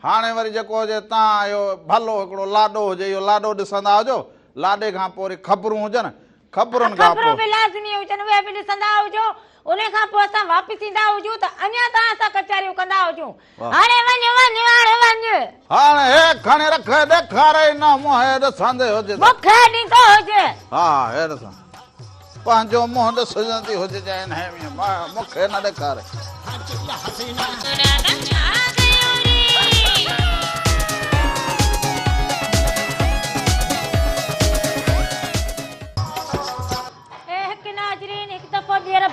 हाणे वरी जेको हुजे तव्हां इहो भलो हिकिड़ो लाॾो हुजे इहो लाॾो ॾिसंदा हुजो लाॾे खां पोइ वरी ख़बरूं हुजनि ख़बरुनि खां पोइ बि लाज़मी हुजनि उहे बि ॾिसंदा हुजो उन खां पोइ असां वापसि ईंदा हुजूं त अञा तव्हां सां कचहरियूं कंदा हुजूं हाणे वञ हाणे वञ हाणे हे खणी रख ॾेखारे न मुंहुं ॾिसंदे हुजे मूंखे ॾींदो हुजे हा हे ॾिसां पंहिंजो मुंहुं ॾिसजंदी हुजे चाहे मूंखे न ॾेखारे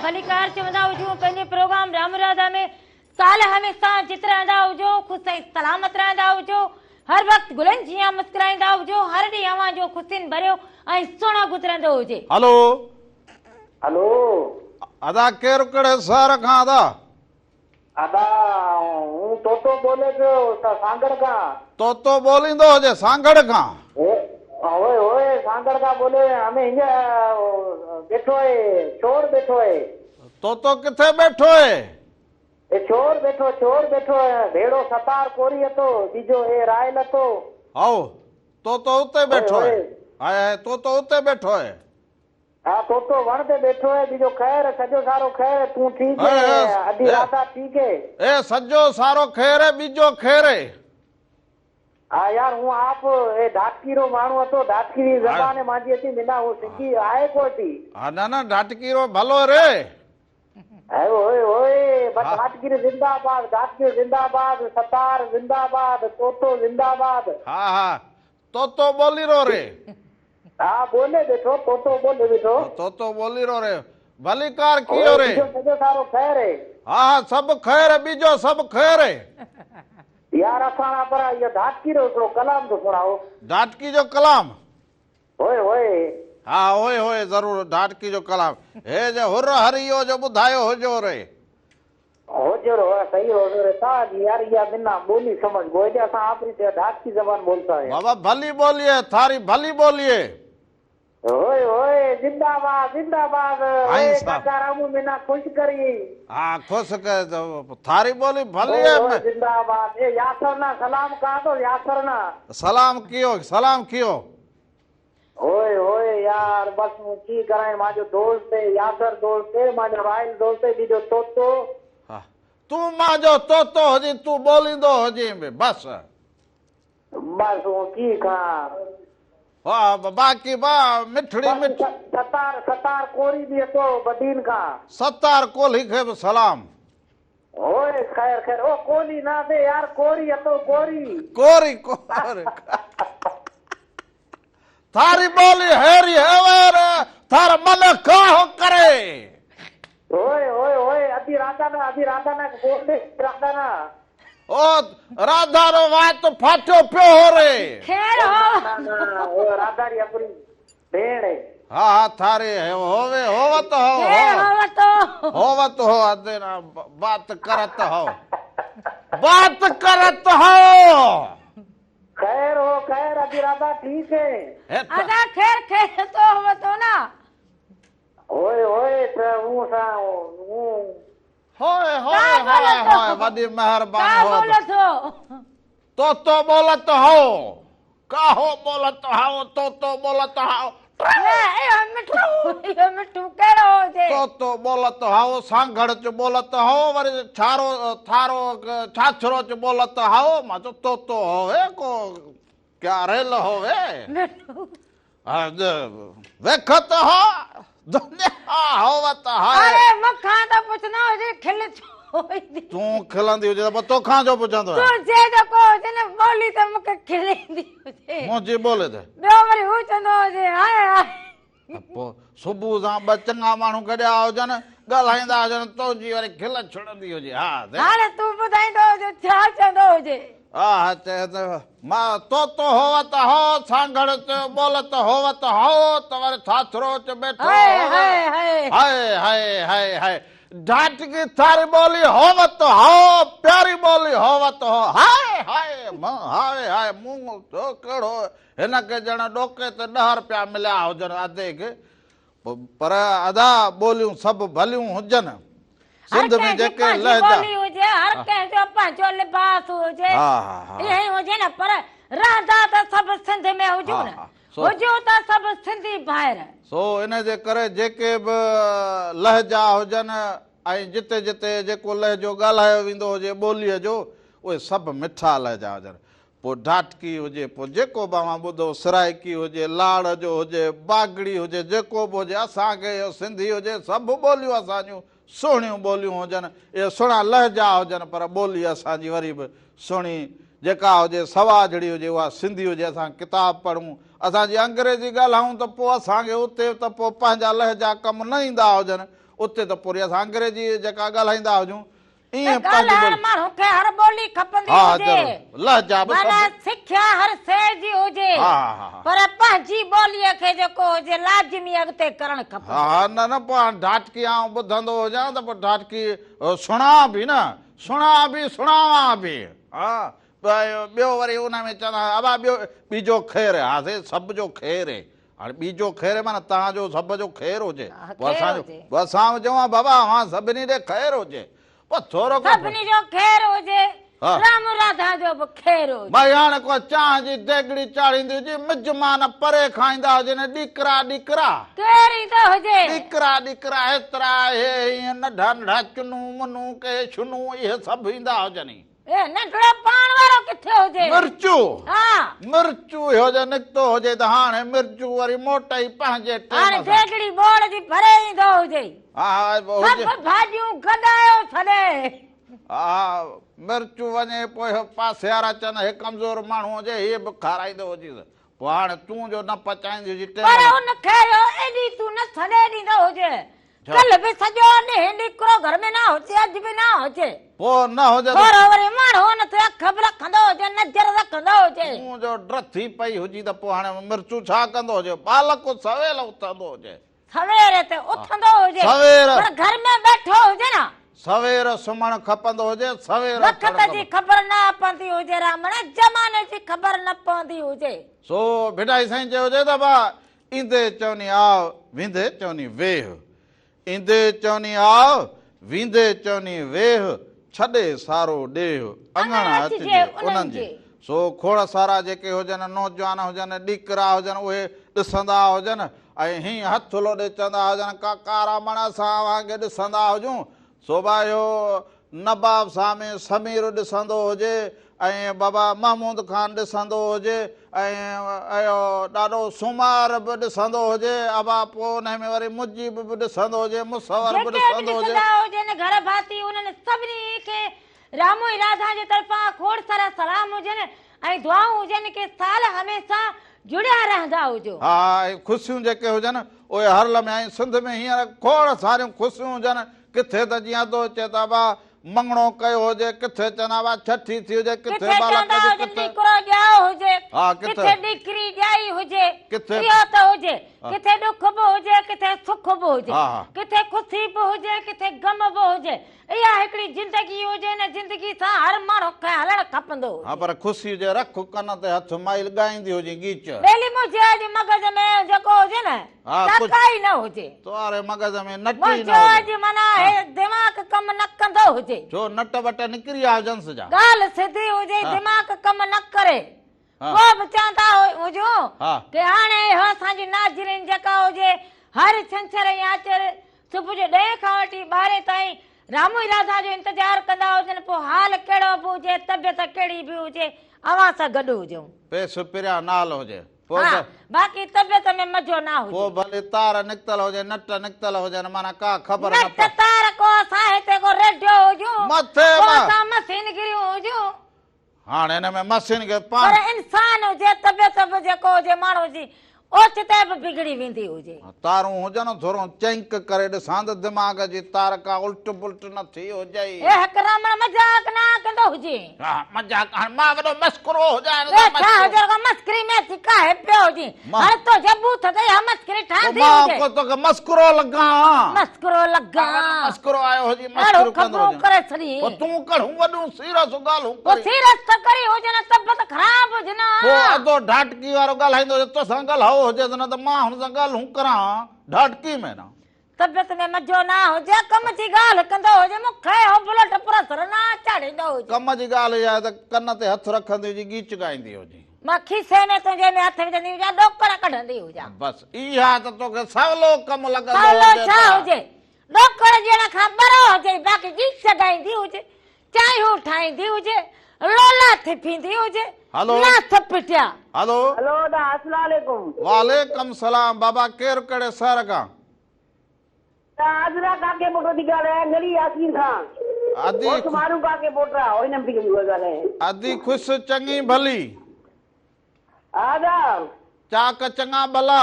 भलीकार चवंदा हुजूं पंहिंजे प्रोग्राम राम राधा में साल हमेशा जित रहंदा हुजो ख़ुशि ऐं सलामत रहंदा हुजो हर वक़्तु गुलनि जीअं मुस्कुराईंदा हुजो हर ॾींहुं अव्हां जो ख़ुशियुनि भरियो ऐं सुहिणो गुज़रंदो हुजे हेलो हेलो अदा केरु कहिड़े शहर खां अदा अदा हूं तोतो बोले पियो त सांगड़ खां तोतो बोलींदो हुजे सांगड़ खां ओए ओए सांगड़ का बोले हमें बैठो है चोर बैठो है तोतो किथे बैठो है ए चोर बैठो है भेड़ो सतार कोरी तो बीजो ए राय लतो आओ तोतो उते बैठो है आए तोतो उते बैठो है हां तोतो वण ते बैठो है बीजो खैर सजो सारो खैर तू ठीक है अधी राता ठीक है ए सजो सारो खैर है बीजो खैर है हाँ यार हूँ आप ढाटकी रो मानू तो ढाटकी जबान मांझी थी मिला वो सिंधी आए को थी हाँ ना ढाटकी रो भलो रे ओए ओए बस ढाटकी जिंदाबाद सतार जिंदाबाद तोतो जिंदाबाद हाँ हाँ तोतो बोली रो रे हाँ बोले बैठो तोतो बोली रो रे भली कार कियो रे सजो सारो खैर है हाँ सब खैर है बीजो सब खैर है यार असां पर ये ढाटकी रो हिकिड़ो कलाम तो सुनाओ ढाटकी जो कलाम ओए ओए हाँ ओए जरूर ढाटकी जो कलाम हे जो हुर हरियो जो ॿुधायो हुजो रे सही हो रे ताज यार या बिना बोली समझ गो जे असां आपरी ढाटकी जबान बोलता है बाबा भली बोलिए थारी भली बोलिए ओए ओए जिंदाबाद ओए काकारामू मिना खुश करी हाँ खुश कर थारी बोली भली है जिंदाबाद ए यासर ना सलाम कहा तो यासर ना सलाम कियो ओए ओए यार बस की कराए माजो दोस्त है यासर दोस्त है माजो राइल दोस्त है बीजो तोतो हाँ तू माजो तोतो होजी तू बोलींदो होजी बस वो की खा वाह बाकी बा मिठड़ी सतार कोरी भी तो बदीन का सतार कोली के सलाम ओए खैर ओ कोली ना दे यार कोरी तो कोरी थारी बोली हेरी हेवर थार मन काहो करे ओए अभी राधा ना बोल दे राधा ना ओ राधा रो बात तो फाटो पियो हो रे खैर हो ओ राधा री अपनी भेड़ है हाँ थारे होवत हो अदे ना बात करत हो बात करत हो। खैर हो खैर, अभी राधा ठीक है। आधा खैर खैर तो हो तो ना। ओए ओए वो होए होए होए होए, बड़ी मेहरबानी का हो। बोलत हो? तो बोलत हो, काहो बोलत हो, तो बोलत हो। ये मिठू केड़ो जे? तो बोलत हो, सांगड़ च बोलत हो, वरी छारो थारो छाछरो च बोलत हो। मां तो होवे को क्या रेल होवे। मिठू वेखत हो दुनिया होवत है। अरे मखा तो पुछना हो जे खिल छोई दी। तू खिलंदी हुजे त तो खां जो पुछंदो तू जे जो को जे न बोली त मके खिलेंदी हो जे। मुंहिंजी बोले ते ॿियो वरी हू चवंदो हो जे हाय हाय। पोइ सुबुह सां ॿ चङा माण्हू गॾिया हुजनि, ॻाल्हाईंदा हुजनि, तुंहिंजी वरी खिल छुड़ंदी हुजे। हा हाणे तू ॿुधाईंदो हुजे छा चवंदो हुजे। हा चए त मां तो होवत हो, सांगड़ च बोलत होवत हो, त वरी थाथरो च बेठो हाय हाय हाय। हाय हाय हाय हाय। ढाट की थारी बोली होवत हो, प्यारी बोली होवत हो। हाय हाय हाय हाय मुंह तो कहिड़ो हिन खे ॼण ॾोके ते 10 रुपया मिलिया हुजनि अधे खे, पर अदा ॿोलियूं सभु भलियूं हुजनि। सिंध में जेके लहजा बोली हुजे, हर कंहिंजो पंहिंजो लिबास हुजे, इहे हुजे न, पर रहंदा त सभु सिंध में हुजूं न, हुजूं त सभु सिंधी ॿाहिरि। सो इन जे करे जेके बि लहजा हुजनि ऐं जिते जिते जेको लहजो ॻाल्हायो वेंदो हुजे ॿोलीअ जो, उहे सभु मिठा लहजा हुजनि। पोइ ढाटकी हुजे, पोइ जेको बि मां ॿुधो, सराइकी हुजे, लाड़ जो हुजे, बागड़ी हुजे, जेको बि हुजे, असांखे इहो सिंधी हुजे, सभु ॿोलियूं असांजूं सुहिणियूं ॿोलियूं हुजनि, इहे सुहिणा लहजा हुजनि, पर ॿोली असांजी वरी बि सुहिणी जेका हुजे सवाझड़ी हुजे उहा सिंधी हुजे। असां किताब पढ़ूं, असांजी अंग्रेजी ॻाल्हायूं त पोइ असांखे उते त पोइ पंहिंजा लहजा कमु न ईंदा हुजनि, उते त पूरी असां अंग्रेजी जेका ॻाल्हाईंदा हुजूं ईअं माण्हू खे हर ॿोली खपंदी हुजे, लहजा बि सिख्या हर शइ जी हुजे, पर पंहिंजी ॿोलीअ खे जेको हुजे लाज़मी अॻिते करणु खपे। हा न न पोइ ढाटकी आउं ॿुधंदो हुजां त पोइ ढाटकी सुणा बि न, सुणावां बि। हा ॿियो वरी उन में चवंदा अबा ॿियो ॿिजो ख़ैर आहे। हा से सभ जो ख़ैर आहे। हाणे ॿिजो ख़ैर माना तव्हांजो सभ जो ख़ैर हुजे, असां चवां बाबा हा सभिनी ॾे ख़ैर हुजे, पोइ थोरो सभिनी जो ख़ैर हुजे, राम राधा जो बि ख़ैर हुजे। भई हाणे को चांहि जी देगड़ी चाढ़ींदी हुजे, मिजमान परे खाईंदा हुजनि, ॾिकरा ॾिकरा केरु ईंदो हुजे, ॾिकरा ॾिकरा हेतिरा हे हीअं नंढा नंढा चुनू मुनू के छुनू इहे सभु ईंदा हुजनि। नंढड़ो पाण वारो किथे हुजे, मिर्चू, हा मिर्चू हुजे निकितो हुजे त हाणे मिर्चू वरी मोटाई पंहिंजे हाणे देगड़ी बोड़ जी भरे ईंदो हुजे। हा सभु भाॼियूं गॾायो छॾे। हा मिर्चू वञे पोइ पासे वारा चवनि हे कमज़ोर माण्हू हुजे, हीअ बि खाराईंदो हुजे, पोइ हाणे तूं जो न पचाईंदी हुजे पर उनखे एॾी तूं न छॾे ॾींदो हुजे, कल बि सॼो ॾींहुं हिकिड़ो घर में न हुजे, अॼु बि न हुजे, पोइ न हुजे वरी माण्हू हुन ते अख बि रखंदो हुजे, नज़र रखंदो हुजे, तूं जो ड्रथी पई हुजी त पोइ हाणे मिर्चू छा कंदो हुजे, बालक सवेल उथंदो हुजे, सवेरे ते उथंदो हुजे, पर घर में वेठो हुजे न, सवेर सुम्हणु खपंदो हुजे, सवेर वक़्त जी ख़बर न पवंदी हुजे, रामण ज़माने जी ख़बर न पवंदी हुजे। सो भिटाई साईं चयो हुजे त बा ईंदे चवनी आव, विंदे चवनी वेह, ईंदे चवनी आव, विंदे चवनी वेह, छॾे सारो ॾेह, अङण अचिजे उन्हनि जे। सो खोड़ सारा जेके हुजनि, नौजवान हुजनि, ॾिकरा हुजनि, उहे ॾिसंदा हुजनि ऐं हीअं हथुलो ॾे चवंदा हुजनि काका रामण असां वांगे ॾिसंदा हुजूं। सो बा इहो नवाब सामे समीर ॾिसंदो हुजे ऐं बाबा महमूद ख़ान ॾिसंदो हुजे ऐं इहो ॾाढो सुमार बि ॾिसंदो हुजे, अबा पोइ हुन में वरी मुजीब बि ॾिसंदो हुजे, मुसवर बि ॾिसंदो हुजे, घर भाती उन्हनि सभिनी खे रामो राधा जे तरफ़ां खोड़ सारा सलाम हुजनि ऐं दुआऊं हुजनि की साल हमेशा जुड़िया रहंदा हुजो। हा ख़ुशियूं जेके हुजनि उहे हर लम्हे, ऐं सिंध में हींअर खोड़ सारियूं ख़ुशियूं हुजनि, किथे त जीअं तो चए था बा मंगणो कयो हुजे, किथे चवंदा बा छठी थी हुजे, किथे ॾिकरो ॼाओ हुजे, किथे ॾिकरी ॼाई हुजे, इहो त हुजे। किथे दुख बि हुजे किथे सुख बि हुजे हा, हा। किथे ख़ुशी बि हुजे किथे गम बि हुजे इहा हिकिड़ी ज़िंदगी हुजे न ज़िंदगी सां हर माण्हू खे हलणु खपंदो हा पर ख़ुशी हुजे रख कन ते हथ माइल ॻाईंदी हुजे गीच बेली मुंहिंजे अॼु मग़ज़ में जेको हुजे न हा, कुझु- काई न हुजे तोरे मग़ज़ में नट ई मुंहिंजो न हुजे अॼु माना हे दिमाग़ कमु न कंदो हुजे छो नट वट निकिरी विया हुजनिस जा ॻाल्हि सिधी हुजे हा। दिमाग़ कमु न करे हा। को बि चवंदा हुजो हा। कि हाणे इहो असांजी नाज़रीन जेका हुजे हर छंछरु या आचर सुबुह जो 10 खां वठी 12 ताईं रामू राधा जो इंतज़ारु कंदा हुजनि पोइ हाल कहिड़ो बि हुजे तबियत कहिड़ी बि हुजे अवां सां गॾु हुजऊं पेस पिरिया नाल हुजे पोइ हा, बाक़ी तबियत में मज़ो न पोइ हुजे भले तार निकितल हुजे नट निकितल हुजनि माना का ख़बर न नट पए तार को असां हिते को रेडियो हुजूं मथे को मां असां मशीनगिरियूं हुजूं हाणे हिन में मशीन खे पर पाण इंसान हुजे तबियत बि जेको हुजे माण्हू जी ओचिते बि बिगड़ी वेंदी हुजे तारूं हुजनि थोरो चैंक करे ॾिसां त दिमाग़ जी तार का उल्ट पुल्ट न थी हुजे ए हकरामण मजाक ना कंदो हुजे हा मजाक हाणे मां वॾो मस्कुरो हुजां ए छा हुजे को मस्करी में सिका है पियो हुजे मां- हाणे तो जबू थदे हम मस्करी ठांदी मां हुजे को तोखे मस्कुरो लॻां मस्करो लगा मस्कुरो आयो हुजे अड़ो मस्कुरो कंदो खबरो हुजे करे छड़ी पोइ तूं कढ़ूं वॾूं सीरियस ॻाल्हियूं वो करे सीरस त करी हुजे न तबियत खराब हुजे न पोइ अधो ढाटकी वारो ॻाल्हाईंदो हुजे तोसां ॻाल्हायो हुजे त न त मां हुन सां ॻाल्हियूं करां ढाटकी में न तबियत में मजो ना हुजे कम जी गाल कंदो हुजे मुखे हो बुलेट पुरसर ना चाड़ींदो हुजे कम जी ॻाल्हि इहा आहे त कन ते हथ रखंदी हुजे गीच ॻाईंदी हुजे मां खीसे में तुंहिंजे में हथ विझंदी हुजां ॾोकड़ कढंदी हुजां बसि इहा त तोखे सवलो कमु लॻंदो सवलो हुजे छा त। हुजे ॾोकड़ ॼण खां बरो हुजे बाक़ी गीत ॻाईंदी हुजे चांहियूं ठाहींदी हुजे लोला थिपींदी हुजे हलो। नाथ पिटिया हलो हेलो दा अस्सलाम वालेकुम वालेकुम सलाम बाबा केरु कहिड़े शहर खां आजरा काके पोटो दी ॻाल्हायां गली यासीन खां अदी ओ मारू काके पोटरा हो हिन पी ॻाल्हायां अदी ख़ुशि चङी भली आदा चाक चङा भला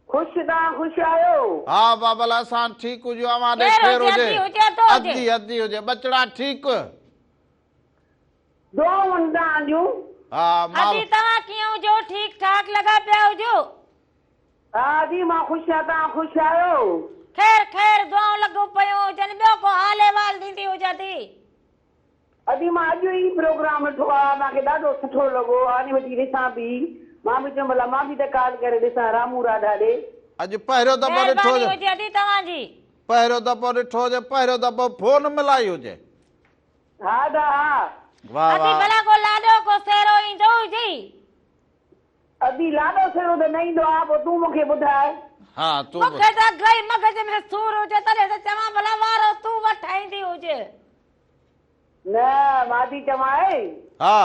खुश तव्हां खुश आहियो हा बाबला असां ठीकु हुजूं अवां ॾे केरु केरु हुजे, हुजे अदी हुजे तो हुजे। अदी अदी हुजे बचड़ा ठीकु दो वंदा आजू हा माल अदी तव्हां कीअं हुजो ठीक ठाक लॻा पिया हुजो आदी मां खुश आहियां तव्हां खुश आहियो ख़ैर ख़ैर दुआऊं लॻो पियो हुजनि ॿियो को हाल अहिवाल ॾींदी हुजां थी अदी मां अॼु ई प्रोग्राम ॾिठो आहे मूंखे ॾाढो सुठो लॻो हाणे वठी ॾिसां पई मां बि चयो भला मां बि त कॉल करे ॾिसां रामू राधा ॾे अॼु पहिरियों दफ़ो ॾिठो महिरबानी हुजे हुजे अदी तव्हांजी पहिरियों दफ़ो ॾिठो हुजे पहिरियों दफ़ो फोन मिलाई हुजे हा दा हा वाह अदी वाह भला को लाॾो को सेरो ईंदो हुजे अदी लाॾो सेरो त न ईंदो आहे पोइ तूं मूंखे ॿुधाए हा तूं मूंखे त गई मगज में सूर हुजे तॾहिं त चवां भला वारो तूं वठाईंदी हुजे न मां थी चवां हा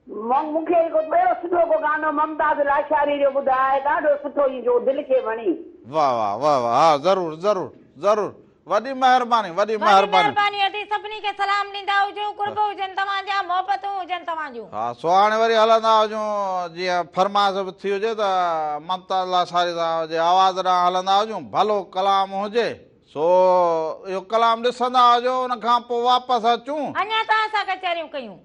मूंखे हिकु ॿियो सुठो को गानो ममताज़ लाशारी जो ॿुधाए ॾाढो सुठो जो दिलि खे वणी वाह वाह वाह वाह हा ज़रूरु ज़रूरु ज़रूरु वॾी महिरबानी वॾी महिरबानी महिरबानी अदी सभिनी खे सलाम ॾींदा हुजो कुर्ब हुजनि तव्हांजा मोहबतूं हुजनि तव्हांजूं हा सो हाणे वरी हलंदा हुजूं जीअं फरमाइश बि थी हुजे त ममता लासारी साहिब जे आवाज़ ॾांहुं हलंदा हुजूं भलो कलाम हुजे सो इहो कलाम ॾिसंदा हुजो उन खां पोइ वापसि अचूं अञा तव्हां सां कचहरियूं कयूं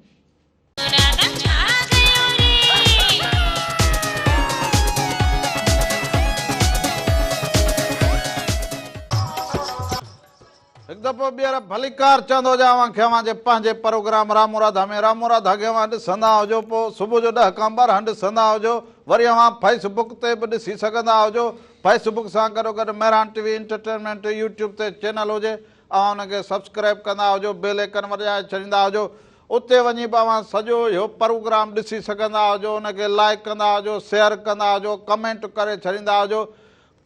हिकु दफ़ो ॿीहर भलीकार चवंदो हुजांव खे जे पंहिंजे प्रोग्राम रामू राधा में रामू राधा खे ॾिसंदा हुजो पोइ सुबुह जो 10 खां 12 ॾिसंदा हुजो वरी अवां फेसबुक ते बि ॾिसी सघंदा हुजो फेसबुक सां गॾो गॾु मेहरान टीवी एंटरटेनमेंट यूट्यूब ते चैनल हुजे अवां हुनखे सब्सक्राइब कंदा हुजो बेल आइकन वॼाए छॾींदा हुजो उते वञी बि अवां सॼो इहो प्रोग्राम ॾिसी सघंदा हुजो हुनखे लाइक कंदा हुजो शेयर कंदा हुजो कमेंट करे छॾींदा हुजो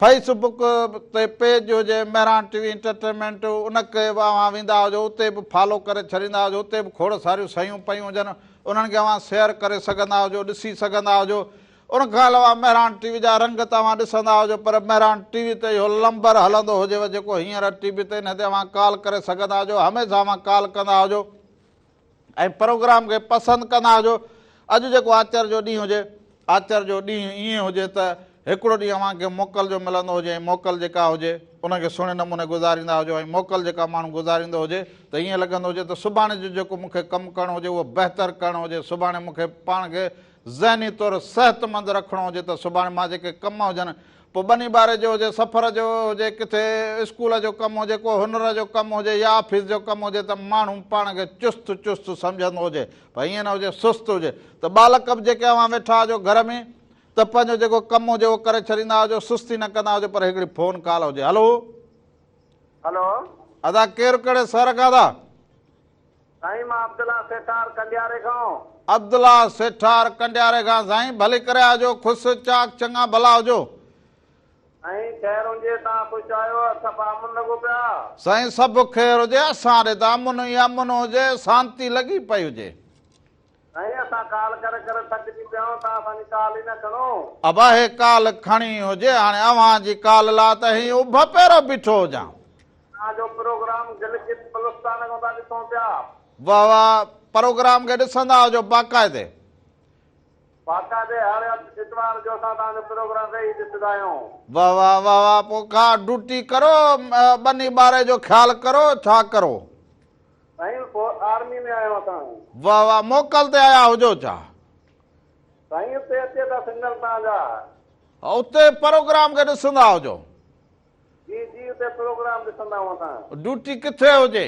फेसबुक ते पेज हुजे मेहरान टीवी एंटरटेनमेंट उनखे बि अवां वेंदा हुजो उते बि फॉलो करे छॾींदा हुजो उते बि खोड़ सारियूं शयूं पयूं हुजनि उन्हनि खे अवां शेयर करे सघंदा हुजो ॾिसी सघंदा हुजो उनखां अलावा मेहरान टीवी जा रंग तव्हां ॾिसंदा हुजो पर मेहरान टीवी ते इहो नंबर हलंदो हुजेव जेको हींअर टीवी ते हिन ते अवां कॉल करे सघंदा हुजो हमेशह अवां कॉल कंदा हुजो ऐं प्रोग्राम खे पसंदि कंदा हुजो अॼु जेको आचर जो ॾींहुं हुजे आचर जो ॾींहुं ईअं हुजे त हिकिड़ो ॾींहुं अव्हांखे मोकल जो मिलंदो हुजे ऐं मोकल जेका हुजे उनखे सुहिणे नमूने गुज़ारींदा हुजो ऐं मोकल जेका माण्हू गुज़ारींदो हुजे त ईअं लॻंदो हुजे त सुभाणे जो जेको मूंखे कमु करणो हुजे उहो बहितरु करणो हुजे सुभाणे मूंखे पाण खे ज़हनी तौर सेहतमंद रखणो हुजे त सुभाणे मां जेके कम हुजनि पोइ ॿनी ॿारे जो हुजे सफ़र जो हुजे किथे स्कूल जो कमु हुजे को हुनर जो कमु हुजे या ऑफिस जो कमु हुजे त माण्हू पाण खे चुस्त चुस्त सम्झंदो हुजे भई ईअं न हुजे सुस्त हुजे त बालक बि जेके अवां वेठा हुजो घर में त पंहिंजो जेको कमु हुजे उहो करे छॾींदा हुजो सुस्ती न कंदा हुजो पर हिकिड़ी फ़ोन कॉल हुजे हलो हेलो अदा केरु कहिड़े शहर खां था साईं मां अब्दुल्ला सेठार कंडियारे खां अब्दुल्ला सेठार कंडियारे खां साईं भली करे आजो ख़ुशि चाक चङा भला हुजो साईं ख़ैर हुजे तव्हां कुझु आयो सभु अमन लॻो पिया साईं सभु ख़ैर हुजे असां ॾे त अमन ई अमन हुजे शांती लॻी पई हुजे साईं असां कॉल करे करे थकिजी पिया आहियूं तव्हां असांजी कॉल ई न खणो अबा हे काल खणी हुजे हाणे अव्हां जी काल ला त ही उभ पहिरियों बीठो हुजां तव्हांजो प्रोग्राम गिलगित बल्तिस्तान खां था ॾिसूं पिया वाह वाह प्रोग्राम खे ॾिसंदा हुजो बाक़ाइदे बाक़ाइदे हर इतवार जो असां तव्हांजो प्रोग्राम वेही ॾिसंदा आहियूं वाह वाह वाह वाह पोइ का ड्यूटी करो ॿनी ॿारे जो ख़्यालु करो छा करो साईं पोइ आर्मी में आहियो असां वाह वाह मोकल ते आया हुजो छा साईं उते अचे था सिंगल तव्हांजा उते प्रोग्राम खे ॾिसंदा हुजो जी जी उते प्रोग्राम ॾिसंदा आहियूं असां ड्यूटी किथे हुजे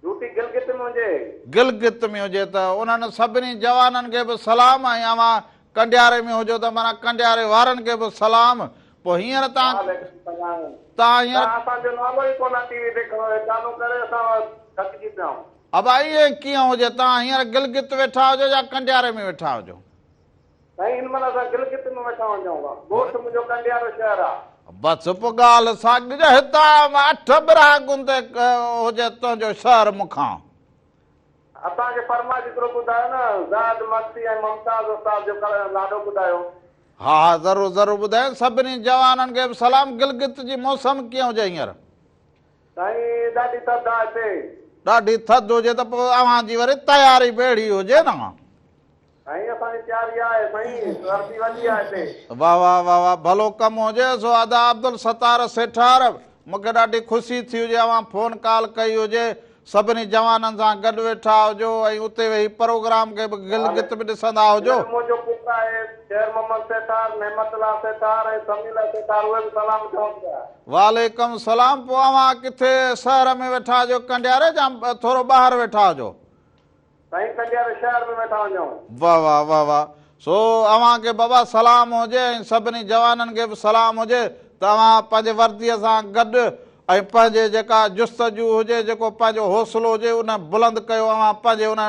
ड्यूटी गिलगित में हुजे गिलगित में हुजे त उन्हनि सभिनी जवाननि खे बि सलाम ऐं अव्हां कंडियारे में हुजो त माना कंडियारे वारनि खे बि सलाम पोइ हींअर तव्हां हींअर असांजो नालो ई कोन टीवी ॾेखणो चालू करे असां थकिजी पिया आहियूं अबा इहे कीअं हुजे तव्हां हींअर गिलगित वेठा हुजो या कंडियारे में वेठा हुजो साईं हिन महिल असां गिलगित में वेठा वञूं ॻोठ मुंहिंजो कंडियारो शहर आहे बसि पोइ ॻाल्हि साॻी हितां 8 बिरागुनि ते हुजे तुंहिंजो शहर मूंखां असांखे फरमाइश हिकिड़ो ॿुधायो न ज़ाद मस्ती ऐं मुमताज़ उस्ताद जो लाॾो ॿुधायो हा हा ज़रूरु ज़रूरु ॿुधाए सभिनी जवाननि खे बि सलाम गिलगित जी मौसम कीअं हुजे हींअर साईं ॾाढी थधि आहे हिते ॾाढी थधि हुजे त पोइ अव्हां जी वरी तयारी बेड़ी हुजे न साईं असांजी तयारी आहे साईं सर्दी वॾी आहे हिते वाह वाह वाह वाह भलो कमु हुजे सो अदा अब्दुल सतार सेठार मूंखे ॾाढी ख़ुशी थी हुजे अव्हां फ़ोन कॉल कई हुजे सभिनी जवाननि सां गॾु वेठा हुजो ऐं उते वेही प्रोग्राम खे बि गिलगित बि ॾिसंदा हुजो मुंहिंजो पुटु आहे शेर मोहम्मद सेठार नेमतुल्ला सेठार ऐं समीला सेठार उहे बि सलाम चवनि पिया वालेकुम सलाम पोइ अव्हां किथे शहर में वेठा हुजो कंडियारे या थोरो ॿाहिरि वेठा हुजो साईं कंडियारे शहर में वेठा वञूं वाह वाह वाह वाह सो अव्हांखे बाबा सलाम हुजे ऐं सभिनी जवाननि खे बि सलाम हुजे त अव्हां पंहिंजे वर्दीअ सां गॾु ऐं पंहिंजे जेका जुस्तजू हुजे जेको पंहिंजो हौसलो हुजे उन बुलंद कयो अव्हां पंहिंजे उन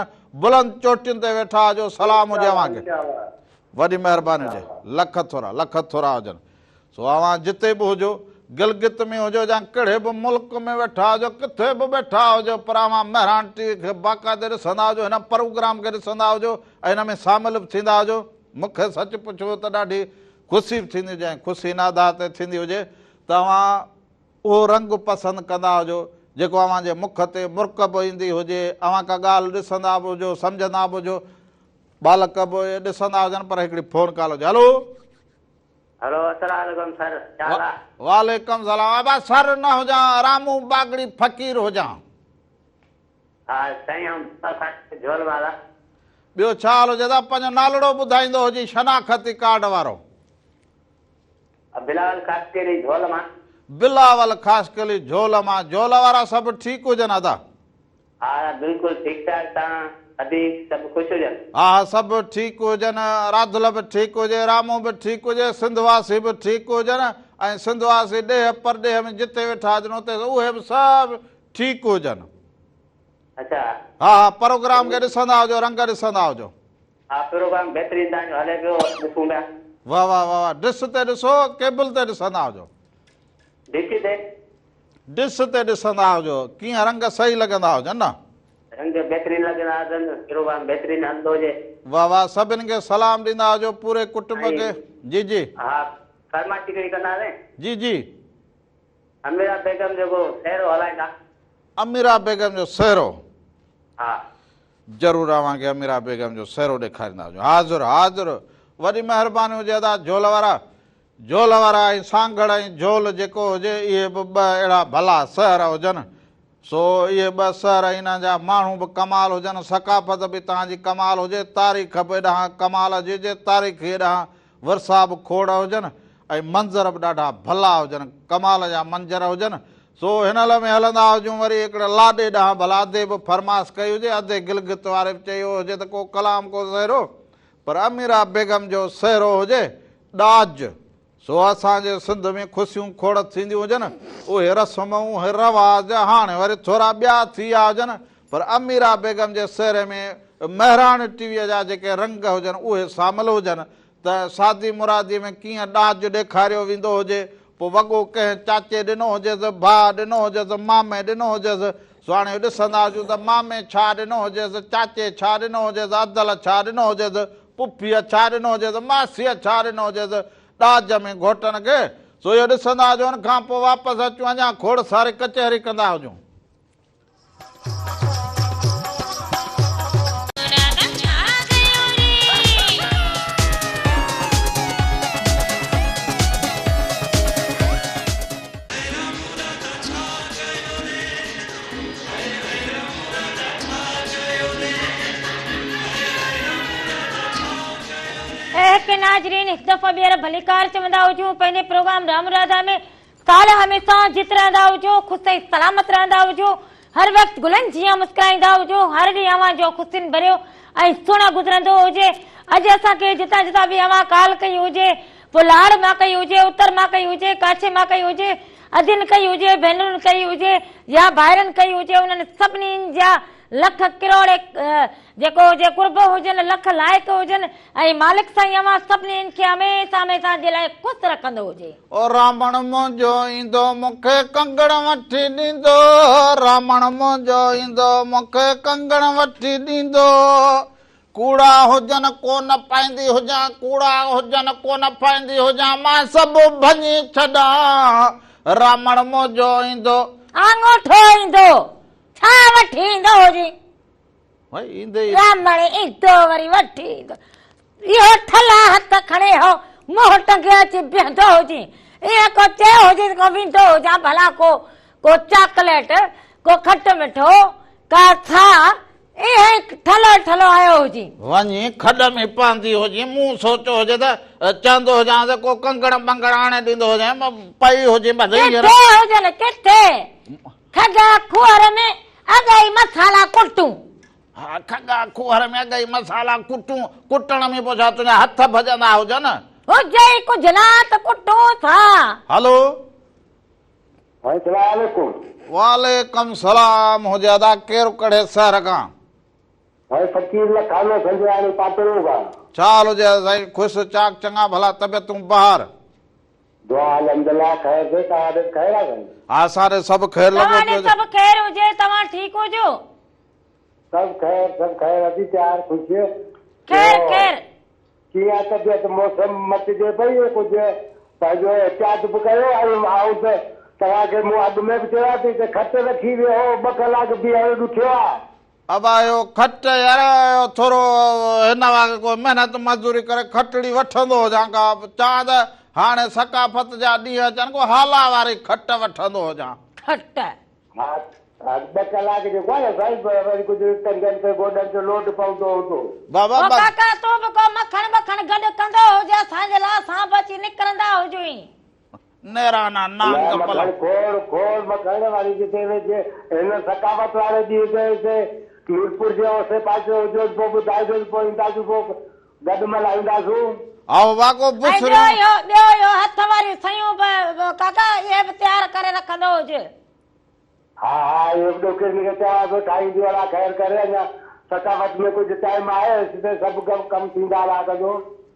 बुलंद चोटियुनि ते वेठा हुजो सलाम हुजे अव्हांखे वॾी महिरबानी हुजे लख थोरा हुजनि सो अव्हां जिते बि हुजो गिलगित में हुजो या कहिड़े बि मुल्क में वेठा हुजो किथे बि वेठा हुजो पर अव्हां मेहरान टीवी खे बाक़ाइदे ॾिसंदा हुजो हिन प्रोग्राम खे ॾिसंदा हुजो ऐं हिन में शामिल बि थींदा हुजो मूंखे सच पुछो त ॾाढी ख़ुशी बि थींदी हुजे ऐं ख़ुशी नादा ते थींदी हुजे त अव्हां उहो रंग पसंदि कंदा हुजो जेको अव्हांजे मुख ते मुरकब ईंदी हुजे अव्हां का ॻाल्हि ॾिसंदा बि हुजो सम्झंदा बि हुजो बालक बि ॾिसंदा हुजनि पर हिकिड़ी फ़ोन कॉल हुजे हलो हेलो अस्सलाम वालेकुम सर क्या हाल है? वालेकुम सलाम अबा सर न हुजां रामू बागड़ी फ़कीर हुजां साईं हम झोल वाला ॿियो छा हाल हुजे त पंहिंजो नालड़ो ॿुधाईंदो हुजे शनाख़ती कार्ड वारो बिलावल कास्केरी झोल मां बिलावल ख़ासि कली झोल मां झोल वारा सभु ठीकु हुजनि अदा हा बिल्कुलु ठीकु ठाक तव्हां अदी सभु ख़ुशि हुजनि हा सभु ठीकु हुजनि राधुल बि ठीकु हुजे रामू बि ठीकु हुजे सिंधवासी बि ठीकु हुजनि ऐं सिंधवासी ॾेह परॾेह में जिते वेठा हुजनि उते उहे बि सभु ठीकु हुजनि अच्छा हा हा प्रोग्राम खे ॾिसंदा हुजो रंग ॾिसंदा हुजो हा प्रोग्राम बहितरीन तव्हांजो हले पियो ॾिसूं पिया वाह वाह वाह वाह डिस ते ॾिसो केबल ते ॾिसंदा हुजो ॾिसी ते डिस ते ॾिसंदा हुजो कीअं रंग सही लॻंदा हुजनि न रंग बहितरीन लॻंदा हुजनि प्रोग्राम बहितरीन हलंदो हुजे वाह वाह सभिनि खे सलाम ॾींदा हुजो पूरे कुटुंब खे जी जी हा फरमाइश हिकिड़ी कंदासीं जी जी अमीरा बेगम जेको सहरो हलाईंदा अमीरा बेगम जो सहरो हा ज़रूरु अव्हांखे अमीरा बेगम जो सहरो ॾेखारींदा हुजो हाज़ुर हाज़ुर वॾी महिरबानी हुजे अदा झोल वारा ऐं सांगड़ ऐं झोल जेको हुजे इहे बि ॿ अहिड़ा भला सहर हुजनि सो ये ॿ शहर हिन जा माण्हू बि कमाल हुजनि, सकाफ़त बि तव्हांजी कमाल हुजे, तारीख़ बि ॾांहुं कमाल जी हुजे, तारीख़ ॾांहुं वरसा बि खोड़ हुजनि ऐं मंज़र बि ॾाढा भला हुजनि, कमाल जा मंज़र हुजनि। सो हिन में हलंदा हुजूं। वरी हिकिड़े लाॾे ॾांहुं भला अधे बि फरमाइश कई हुजे, अधे गिलगित वारे बि चयो हुजे त को कलाम को सहरो, पर अमीरा बेगम जो सहरो हुजे ॾाज। सो असांजे सिंध में ख़ुशियूं खोड़ थींदियूं हुजनि, उहे रस्मूं उहे रवाज हाणे वरी थोरा ॿिया थी विया हुजनि, पर अमीरा बेगम जे सहरे में महिराण टीवीअ जा जेके रंग हुजनि उहे शामिल हुजनि त शादी मुरादी में कीअं ॾाज ॾेखारियो वेंदो हुजे, पोइ वॻो कंहिं चाचे ॾिनो हुजेसि, भाउ ॾिनो हुजेसि, मामे ॾिनो हुजेसि। सो हाणे ॾिसंदा हुजूं त मामे छा ॾिनो हुजेसि, चाचे छा ॾिनो हुजेसि, अदल छा ॾिनो हुजेसि, पुफीअ छा ॾिनो हुजेसि, मासीअ छा ॾिनो हुजेसि ॾाज में घोटनि खे। सो इहो ॾिसंदा हुजूं, हुन खां पोइ वापसि अचूं, अञा खोड़ सारी कचहरी कंदा हुजूं। के नाजरीन एक दफ़ा ॿीहर भलीकार चवंदा हुजूं पंहिंजे प्रोग्राम राम राधा में साल हमेशा जित रहंदा हुजो, ख़ुशि ऐं सलामत रहंदा हुजो, हर वक़्तु गुलनि जीअं मुस्कुराईंदा हुजो, हर ॾींहुं अव्हां जो ख़ुशियुनि भरियो ऐं सुहिणो गुज़रंदो हुजे। अॼु असांखे जितां जितां बि अव्हां कॉल कई हुजे, पोइ लाड़ मां कई हुजे, उत्तर मां कई हुजे, काछे मां कई हुजे, अदिन कई हुजे, भेनरुनि कई हुजे या भाइरनि कई हुजे, उन्हनि सभिनीनि जा लख किरोड़े जेको हुजे कुर्ब हुजनि, लख लाइक़ हुजनि ऐं मालिक साईं अव्हां सभिनीनि खे हमेशा हमेशा जे लाइ ख़ुशि रखंदो हुजे। ओ रावण मुंहिंजो ईंदो मूंखे कंगण वठी ॾींदो, रावण मुंहिंजो ईंदो मूंखे कंगण वठी ॾींदो, कूड़ा हुजनि कोन पाईंदी हुजां, कूड़ा हुजनि कोन पाईंदी हुजां, मां सभु भञी छॾां, रावण मुंहिंजो ईंदो आङूठो ईंदो छा वठी ईंदो हुजे, भई ईंदे रावण ईंदो वरी वठी ईंदो, इहो ठला हथ खणे हो मुंहुं टंगे अची बीहंदो हुजे, ईअं को चयो हुजे को वेंदो हुजां भला को चॉकलेट, को खट मिठो, का छा ईअं ठलो ठलो आयो हुजे, वञी खॾ में पवंदी हुजे, मूं सोचियो हुजे त चवंदो हुजां त को कंगण बंगण आणे ॾींदो हुजां, पई हुजे किथे हुजनि किथे खगा खुअर में अगई मसाला कुटूं, हा खगा खुअर में अगई मसाला कुटूं, कुटण में पोइ छा तुंहिंजा हथ भॼंदा हुजनि, हुजे कुझु न त कुटूं था। हलो अस्सलाम वालेकुम। वालेकुम सलाम हुजे अदा, केरु कड़े शहर खां? भाई फकीर लखानो संजयानी पातरो का चाल हुजे साईं, ख़ुशि चाक चङा भला, तबियतूं बहार? दुआ अल्हम्दुलिल्लाह खैर से आदत खैर आ गई। हा सारे सब खैर लॻो तव्हां पियो। सब खैर हुजे, तव्हां ठीक हुजो? सब खैर अभी तैयार खुश है। खैर खैर किया तबियत मौसम मत जे पई कुछ पंहिंजो एहतियात बि कयो ऐं आउं त तव्हांखे मूं अॻु में बि चयो थी त खट रखी वियो हो, 2 कलाक बीहारे ॾुखियो आहे। अब आयो खट यार थोरो हिन वांगुरु कोई महिनत मज़दूरी करे खटड़ी वठंदो हुजां का, चवां त हाणे सकाफ़त जा ॾींहं अचनि, को हाला वारी खट वठंदो हुजां। खट हा 2 कलाक जेको आहे न साईं, वरी कुझु टंगनि ते गोॾनि ते लोट पवंदो हूंदो। बाबा ओ काका तूं बि को मखण मखण गॾु कंदो हुजे, असांजे लाइ सांभ अची निकिरंदा हुजई। नेराना नाम कपल खोड़ खोड़ मखण वारी जिते वेचे हिन सकाफ़त वारे ॾींहं ते मीरपुर जे ओसे पासे हुजो, पोइ ॿुधाइजो, पोइ ईंदासीं, पोइ गॾु मल्हाईंदासीं। आओ वाको पुछ ॿियो यो हथ वारी सयूं काका इहे बि तयार करे रखंदो हुजे। हा हा इहो बि ॾोके चवां थो ठाहींदी वारा खैर करे, अञा सकाफ़त में कुझु टाइम आहे, सभु कमु थींदा रहा कजो।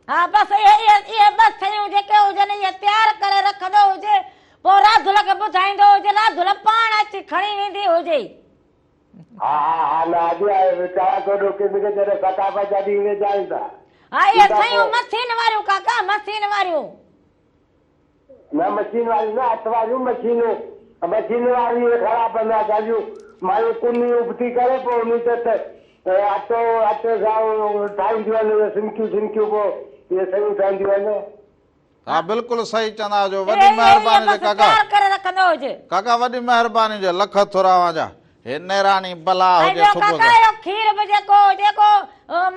हा बसि इहे बस शयूं जेके हुजनि इहे तयार करे रखंदो हुजे, पोइ राधुल खे ॿुधाईंदो हुजे, राधुल पाण अची खणी वेंदी हुजे। हा हा हा न अॼु चवां थो ॾोके जॾहिं सकाफ़त जा ॾींहं वेचाइनि था। हा इहे शयूं मशीन वारियूं काका, मशीन वारियूं न मशीन वारियूं न, हथ वारियूं मशीनूं, मशीन वारियूं ख़राबु न असांजूं मायूं कुनी उबती करे पोइ उन ते अटे सां ठाहींदियूं आहिनि, सिनकियूं पोइ इहे शयूं ठहंदियूं आहिनि। हा बिल्कुलु सही चवंदा हुजो, वॾी महिरबानी जे काका, करे रखंदो हुजे काका वॾी महिरबानी जे लख थोरा जा। हे नेरानी भला ऐं हुजे ॿियो सुबुह काका जो इहो खीर बि जेको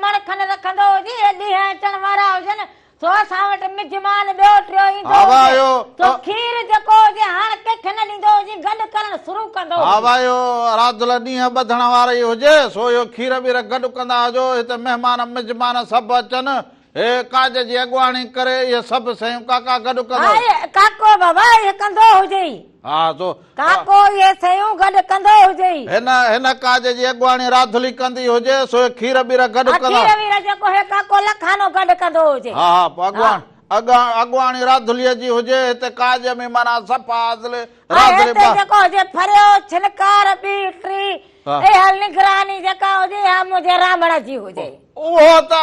मणखनि रखंदो हुजे ॾींहं अचण वारा हुजनि सो असां वटि मिजमान ॿियो टियों ईंदो हा हुजे भाइयो, तो खीर जेको हुजे हाणे कंहिंखे न ॾींदो हुजे गॾु करणु शुरू कंदो हा हुजे। भाइयो राधुल ॾींहं ॿधण वारी हुजे सो इहो खीर ॿीर गॾु कंदा हुजो हिते महिमान मिजमान सभु अचनि हे काज जी अॻुवाणी करे इहे सभु शयूं काका गॾु कंदो हा इहे काको बाबा इहे कंदो हुजे हा सो काको इहे शयूं गॾु कंदो हुजे हिन काज जी अॻुवाणी राधुली कंदी हुजे सो खीर ॿीर गॾु कंदा खीर वीर जेको हे काको लखानो गॾु कंदो हुजे हा हा अॻुवाणी राधुलीअ जी हुजे हिते काज में माना सफ़ा राधुली जेको हुजे फरियो छिलकार बीटरी ए निगरानी जेका हुजे हा मुंहिंजे रामण जी हुजे उहो त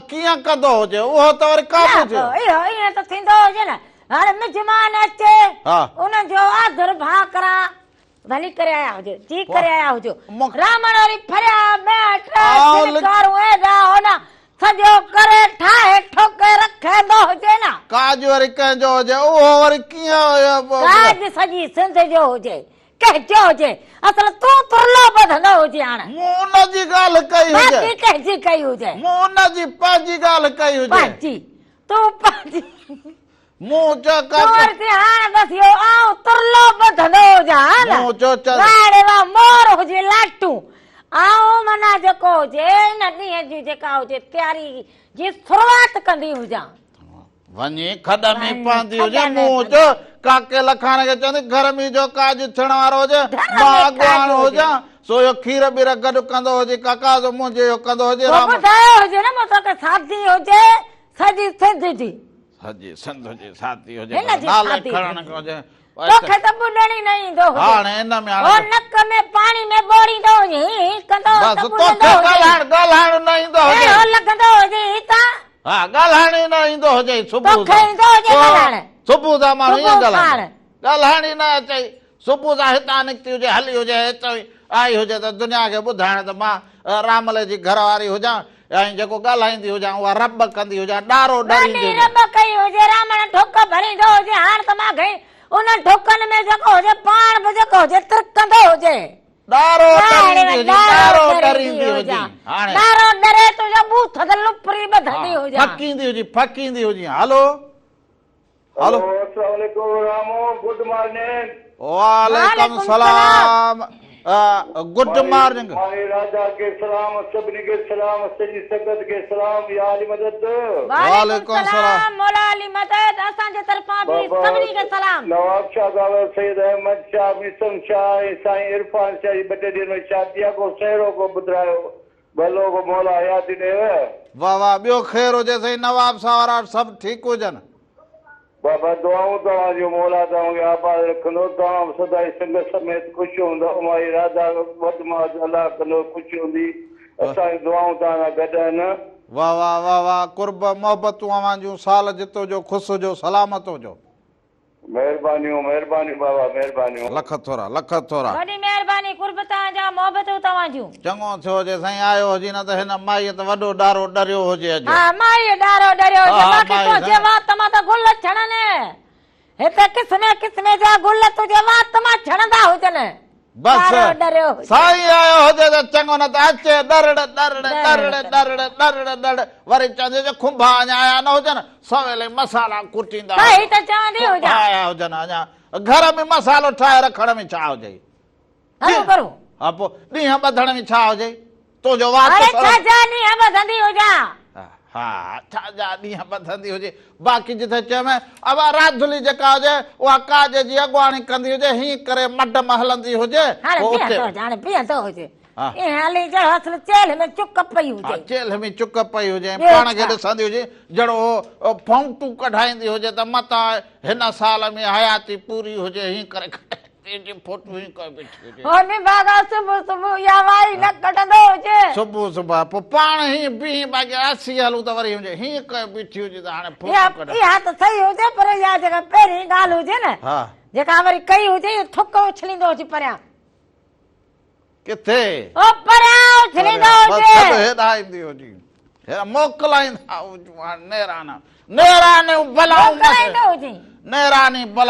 कीअं कंदो हुजे उहो त वरी काबू थियो इहो ईअं त थींदो हुजे न हाणे मिजमान अचे उन्हनि जो आदर भाउ करा भली करे आया हुजे जी करे आया हुजो रामण वरी फरिया छिलकारूं एॾा होॾा सॼो करे ठाहे ठोके रखंदो हुजे न काज वरी कंहिंजो हुजे उहो वरी कीअं काज सॼी सिंध जो हुजे कंहिंजो हुजे असल तूं तुरलो ॿधंदो हुजे हाणे मूं उनजी ॻाल्हि कई हुजे बाक़ी कंहिंजी कई हुजे मूं उनजी पंहिंजी ॻाल्हि कई हुजे पंहिंजी तूं पंहिंजी मूं चयो हाणे बसि इहो आऊं तुरलो ॿधंदो हुजां मूं चयो गाड़े वा मोर हुजे लाटूं आऊं माना जेको हुजे हिन ॾींहं जी जेका हुजे तयारी जी शुरूआत कंदी हुजां वञी खॾ में पवंदी हुजे मूं चयो काके लखाणे खे चवंदी गरमी जो काज थियण वारो हुजे मां अॻुवाण हुजां सो इहो खीर ॿीर गॾु कंदो हुजे काका सो मुंहिंजो इहो कंदो हुजे ॿुधायो हुजे न मूं तोखे शादी हुजे सॼी सिंध जी सॼी सिंध जी शादी हुजे हिन जी नाले शादी खणण हुजे तोखे त ॿुधण न ईंदो हुजे हाणे हिन में ओ नक में पाणी में ॿोड़ींदो हुजे कंदो बसि तोखे ॻाल्हाइण न ईंदो हुजे लॻंदो हुजे हितां हा ॻाल्हाइण ई न ईंदो हुजे सुबुह तोखे ईंदो हुजे ॻाल्हाइण सुबुह सां माण्हू ईअं सुबुह ॻाल्हाइण ॻाल्हाइण ई न अचे सुबुह सां हितां निकिती हुजे हली हुजे हितां आई हुजे त दुनिया खे ॿुधाइण त मां रामल जी घरवारी हुजां ऐं जेको ॻाल्हाईंदी हुजां उहा रब कंदी हुजां ॾारो डरींदी रब कई हुजे रामण ठोक भरींदो हुजे हाणे त मां गई उन ठोकनि में जेको हुजे पाण बि जेको हुजे तिरकंदो हुजे ॾारो डरींदी हुजे हाणे ॾारो डरे तुंहिंजो बूथ त लुपरी ॿधंदी हुजे फकींदी हुजे हलो हलो अस्सलाम वालेकुम रामो गुड मॉर्निंग वालेकुम सलाम गुड मॉर्निंग मारे राजा के सलाम सभिनी के सलाम सॼी संगत के सलाम या अली मदद वालेकुम सलाम मौला अली मदद असांजे तरफ़ां बि सभिनी खे सलाम नवाब शाह गावर सैयद अहमद शाह मिसम शाह साईं इरफान शाह जी ॿ टे ॾींहं में शादीअ को सहरो को ॿुधायो भलो को मौला हयाती ॾेव वाह वाह ॿियो ख़ैर हुजे साईं नवाब साहब वारा सभु ठीकु हुजनि बाबा दुआऊं तव्हांजो मौला तव्हांखे आबाद रखंदो तव्हां सदाई संगत समेत ख़ुशि हूंदो माई राधा वधि में वधि अलाह कंदो ख़ुशि हूंदी असांजी दुआऊं तव्हां सां गॾु आहिनि वाह वाह वाह वाह कुर्ब मोहबतूं अवां जूं साल जितो जो ख़ुशि हुजो सलामत हुजो महिरबानियूं महिरबानी बाबा महिरबानियूं लख थोरा वॾी महिरबानी कुर्ब तव्हांजा मोहबतूं तव्हां जूं चङो थियो हुजे साईं आयो हुजे न त हिन माईअ त वॾो ॾारो डरियो हुजे अॼु हा माई ॾारो डरियो हुजे बाक़ी तुंहिंजे वात मां त गुल छणनि हिते किस्मे किस्मे जा गुल तुंहिंजे वात मां छणंदा हुजनि बस डरियो साईं आयो हुजे त चङो न त अचे डर वरी चवंदे खुंभा अञा आया न हुजनि सवेल मसाला कुटींदा सही त चवंदी हुजां आया हुजनि अञा घर में मसालो ठाहे रखण में छा हुजे हलो करो हा पोइ ॾींहं ॿधण में छा हुजे तुंहिंजो वात अरे छा ॾींहं ॿधंदी हुजां हा छा ॾींहं ॿधंदी हुजे बाक़ी जिथे चयोमांइ अब राधुली जेका हुजे उहा काज जी अॻुवाणी कंदी हुजे हीअं करे मड में हलंदी हुजे पीअंदो हुजे चेल में चुक पई हुजे चेल में चुक पई हुजे पाण खे ॾिसंदी हुजे जहिड़ो फौंटूं कढाईंदी हुजे त मतां हिन साल में हयाती पूरी हुजे हीअं करे सुबुह सुबुह पोइ पाण ही ॿी बाक़ी 80 हलूं त वरी हुजे हीअं करे बीठी हुजे त हाणे इहा त सही हुजे पर इहा जेका पहिरीं ॻाल्हि हुजे न जेका वरी कई हुजे थुक उछलींदो हुजे परियां किथे मोकिलाईंदा नेरानी बला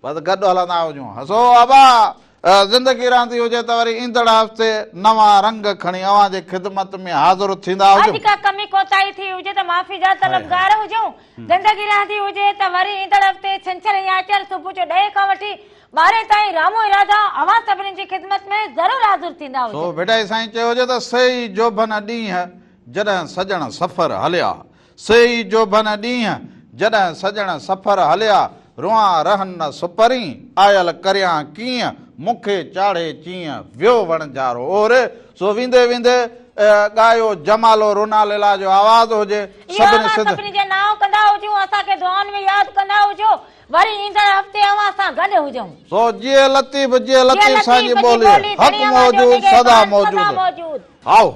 बस गॾु हलंदा हुजूं हसो अबा ज़िंदगी रहंदी हुजे त वरी ईंदड़ हफ़्ते नवां रंग खणी अवां जे ख़िदमत में हाज़िर थींदा हुजूं। अॼु का कमी कोताही थी हुजे त माफ़ी जा तलबगार हुजूं। ज़िंदगी रहंदी हुजे त वरी ईंदड़ हफ़्ते छंछर या आर्तवार सुबुह जो 10 खां वठी 12 ताईं रामो इरादा अवां सभिनी जी ख़िदमत में ज़रूरु हाज़िर थींदा हुजो। सो बेटा साईं चयो हुजे त सही जोभन ॾींहं जॾहिं सजण सफ़र हलिया, सही जोभन ॾींहं जॾहिं सजण सफ़र हलिया, रुआ रहन न सुपरी आयल करियां कीअं मूंखे चाढ़े चीअं वियो वणजारो और। सो वेंदे वेंदे ॻायो जमालो रोनालेला जो आवाज़ हुजे। सभिनी जे नाम कंदा हुजूं, असांखे दुआनि में यादि कंदा हुजो, वरी ईंदड़ हफ़्ते अवां सां गॾु हुजूं। सो जीअं लतीफ़ सां जी ॿोली हक़ मौजूद सदा मौजूद। आओ।